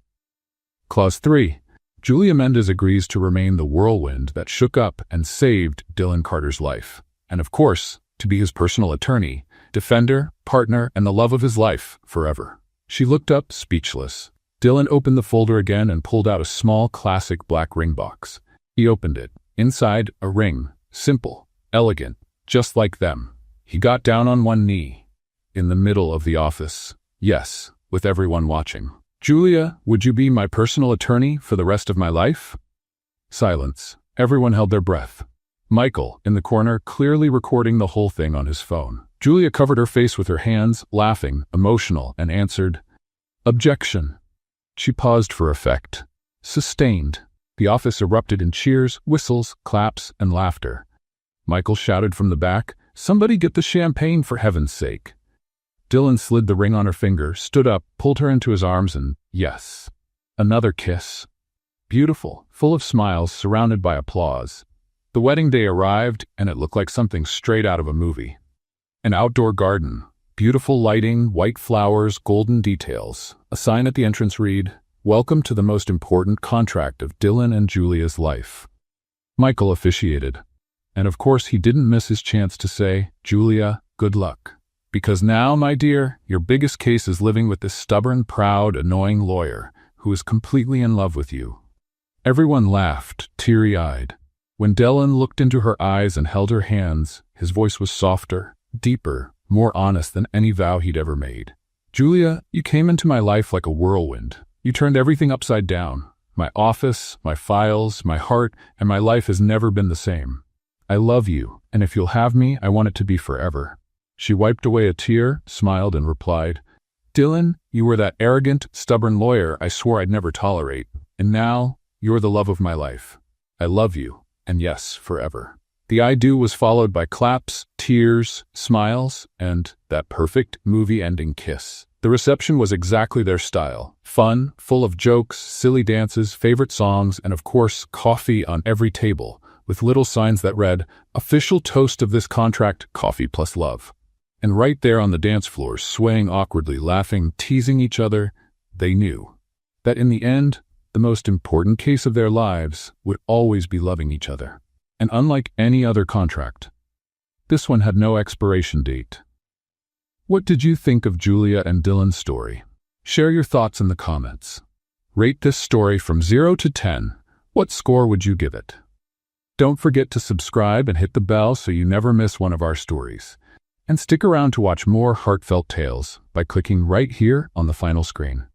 Clause 3. Julia Mendez agrees to remain the whirlwind that shook up and saved Dylan Carter's life, and of course, to be his personal attorney, defender, partner, and the love of his life forever. She looked up, speechless. Dylan opened the folder again and pulled out a small, classic black ring box. He opened it. Inside, a ring. Simple, elegant, just like them. He got down on one knee. In the middle of the office. Yes, with everyone watching. Julia, would you be my personal attorney for the rest of my life? Silence. Everyone held their breath. Michael, in the corner, clearly recording the whole thing on his phone. Julia covered her face with her hands, laughing, emotional, and answered, Objection. She paused for effect. Sustained. The office erupted in cheers, whistles, claps, and laughter. Michael shouted from the back, Somebody get the champagne for heaven's sake. Dylan slid the ring on her finger, stood up, pulled her into his arms, and yes. Another kiss. Beautiful, full of smiles, surrounded by applause. The wedding day arrived, and it looked like something straight out of a movie. An outdoor garden. Beautiful lighting, white flowers, golden details. A sign at the entrance read, Welcome to the most important contract of Dylan and Julia's life. Michael officiated. And of course he didn't miss his chance to say, Julia, good luck. Because now, my dear, your biggest case is living with this stubborn, proud, annoying lawyer who is completely in love with you. Everyone laughed, teary-eyed. When Dylan looked into her eyes and held her hands, his voice was softer, deeper, more honest than any vow he'd ever made. Julia, you came into my life like a whirlwind. You turned everything upside down. My office, my files, my heart, and my life has never been the same. I love you, and if you'll have me, I want it to be forever. She wiped away a tear, smiled, and replied, Dylan, you were that arrogant, stubborn lawyer I swore I'd never tolerate, and now you're the love of my life. I love you, and yes, forever. The I do was followed by claps, tears, smiles, and that perfect movie-ending kiss. The reception was exactly their style. Fun, full of jokes, silly dances, favorite songs, and of course, coffee on every table, with little signs that read, Official toast of this contract, coffee plus love. And right there on the dance floor, swaying awkwardly, laughing, teasing each other, they knew that in the end, the most important case of their lives would always be loving each other. And unlike any other contract, this one had no expiration date. What did you think of Julia and Dylan's story? Share your thoughts in the comments. Rate this story from 0 to 10, What score would you give it? Don't forget to subscribe and hit the bell so you never miss one of our stories. And stick around to watch more heartfelt tales by clicking right here on the final screen.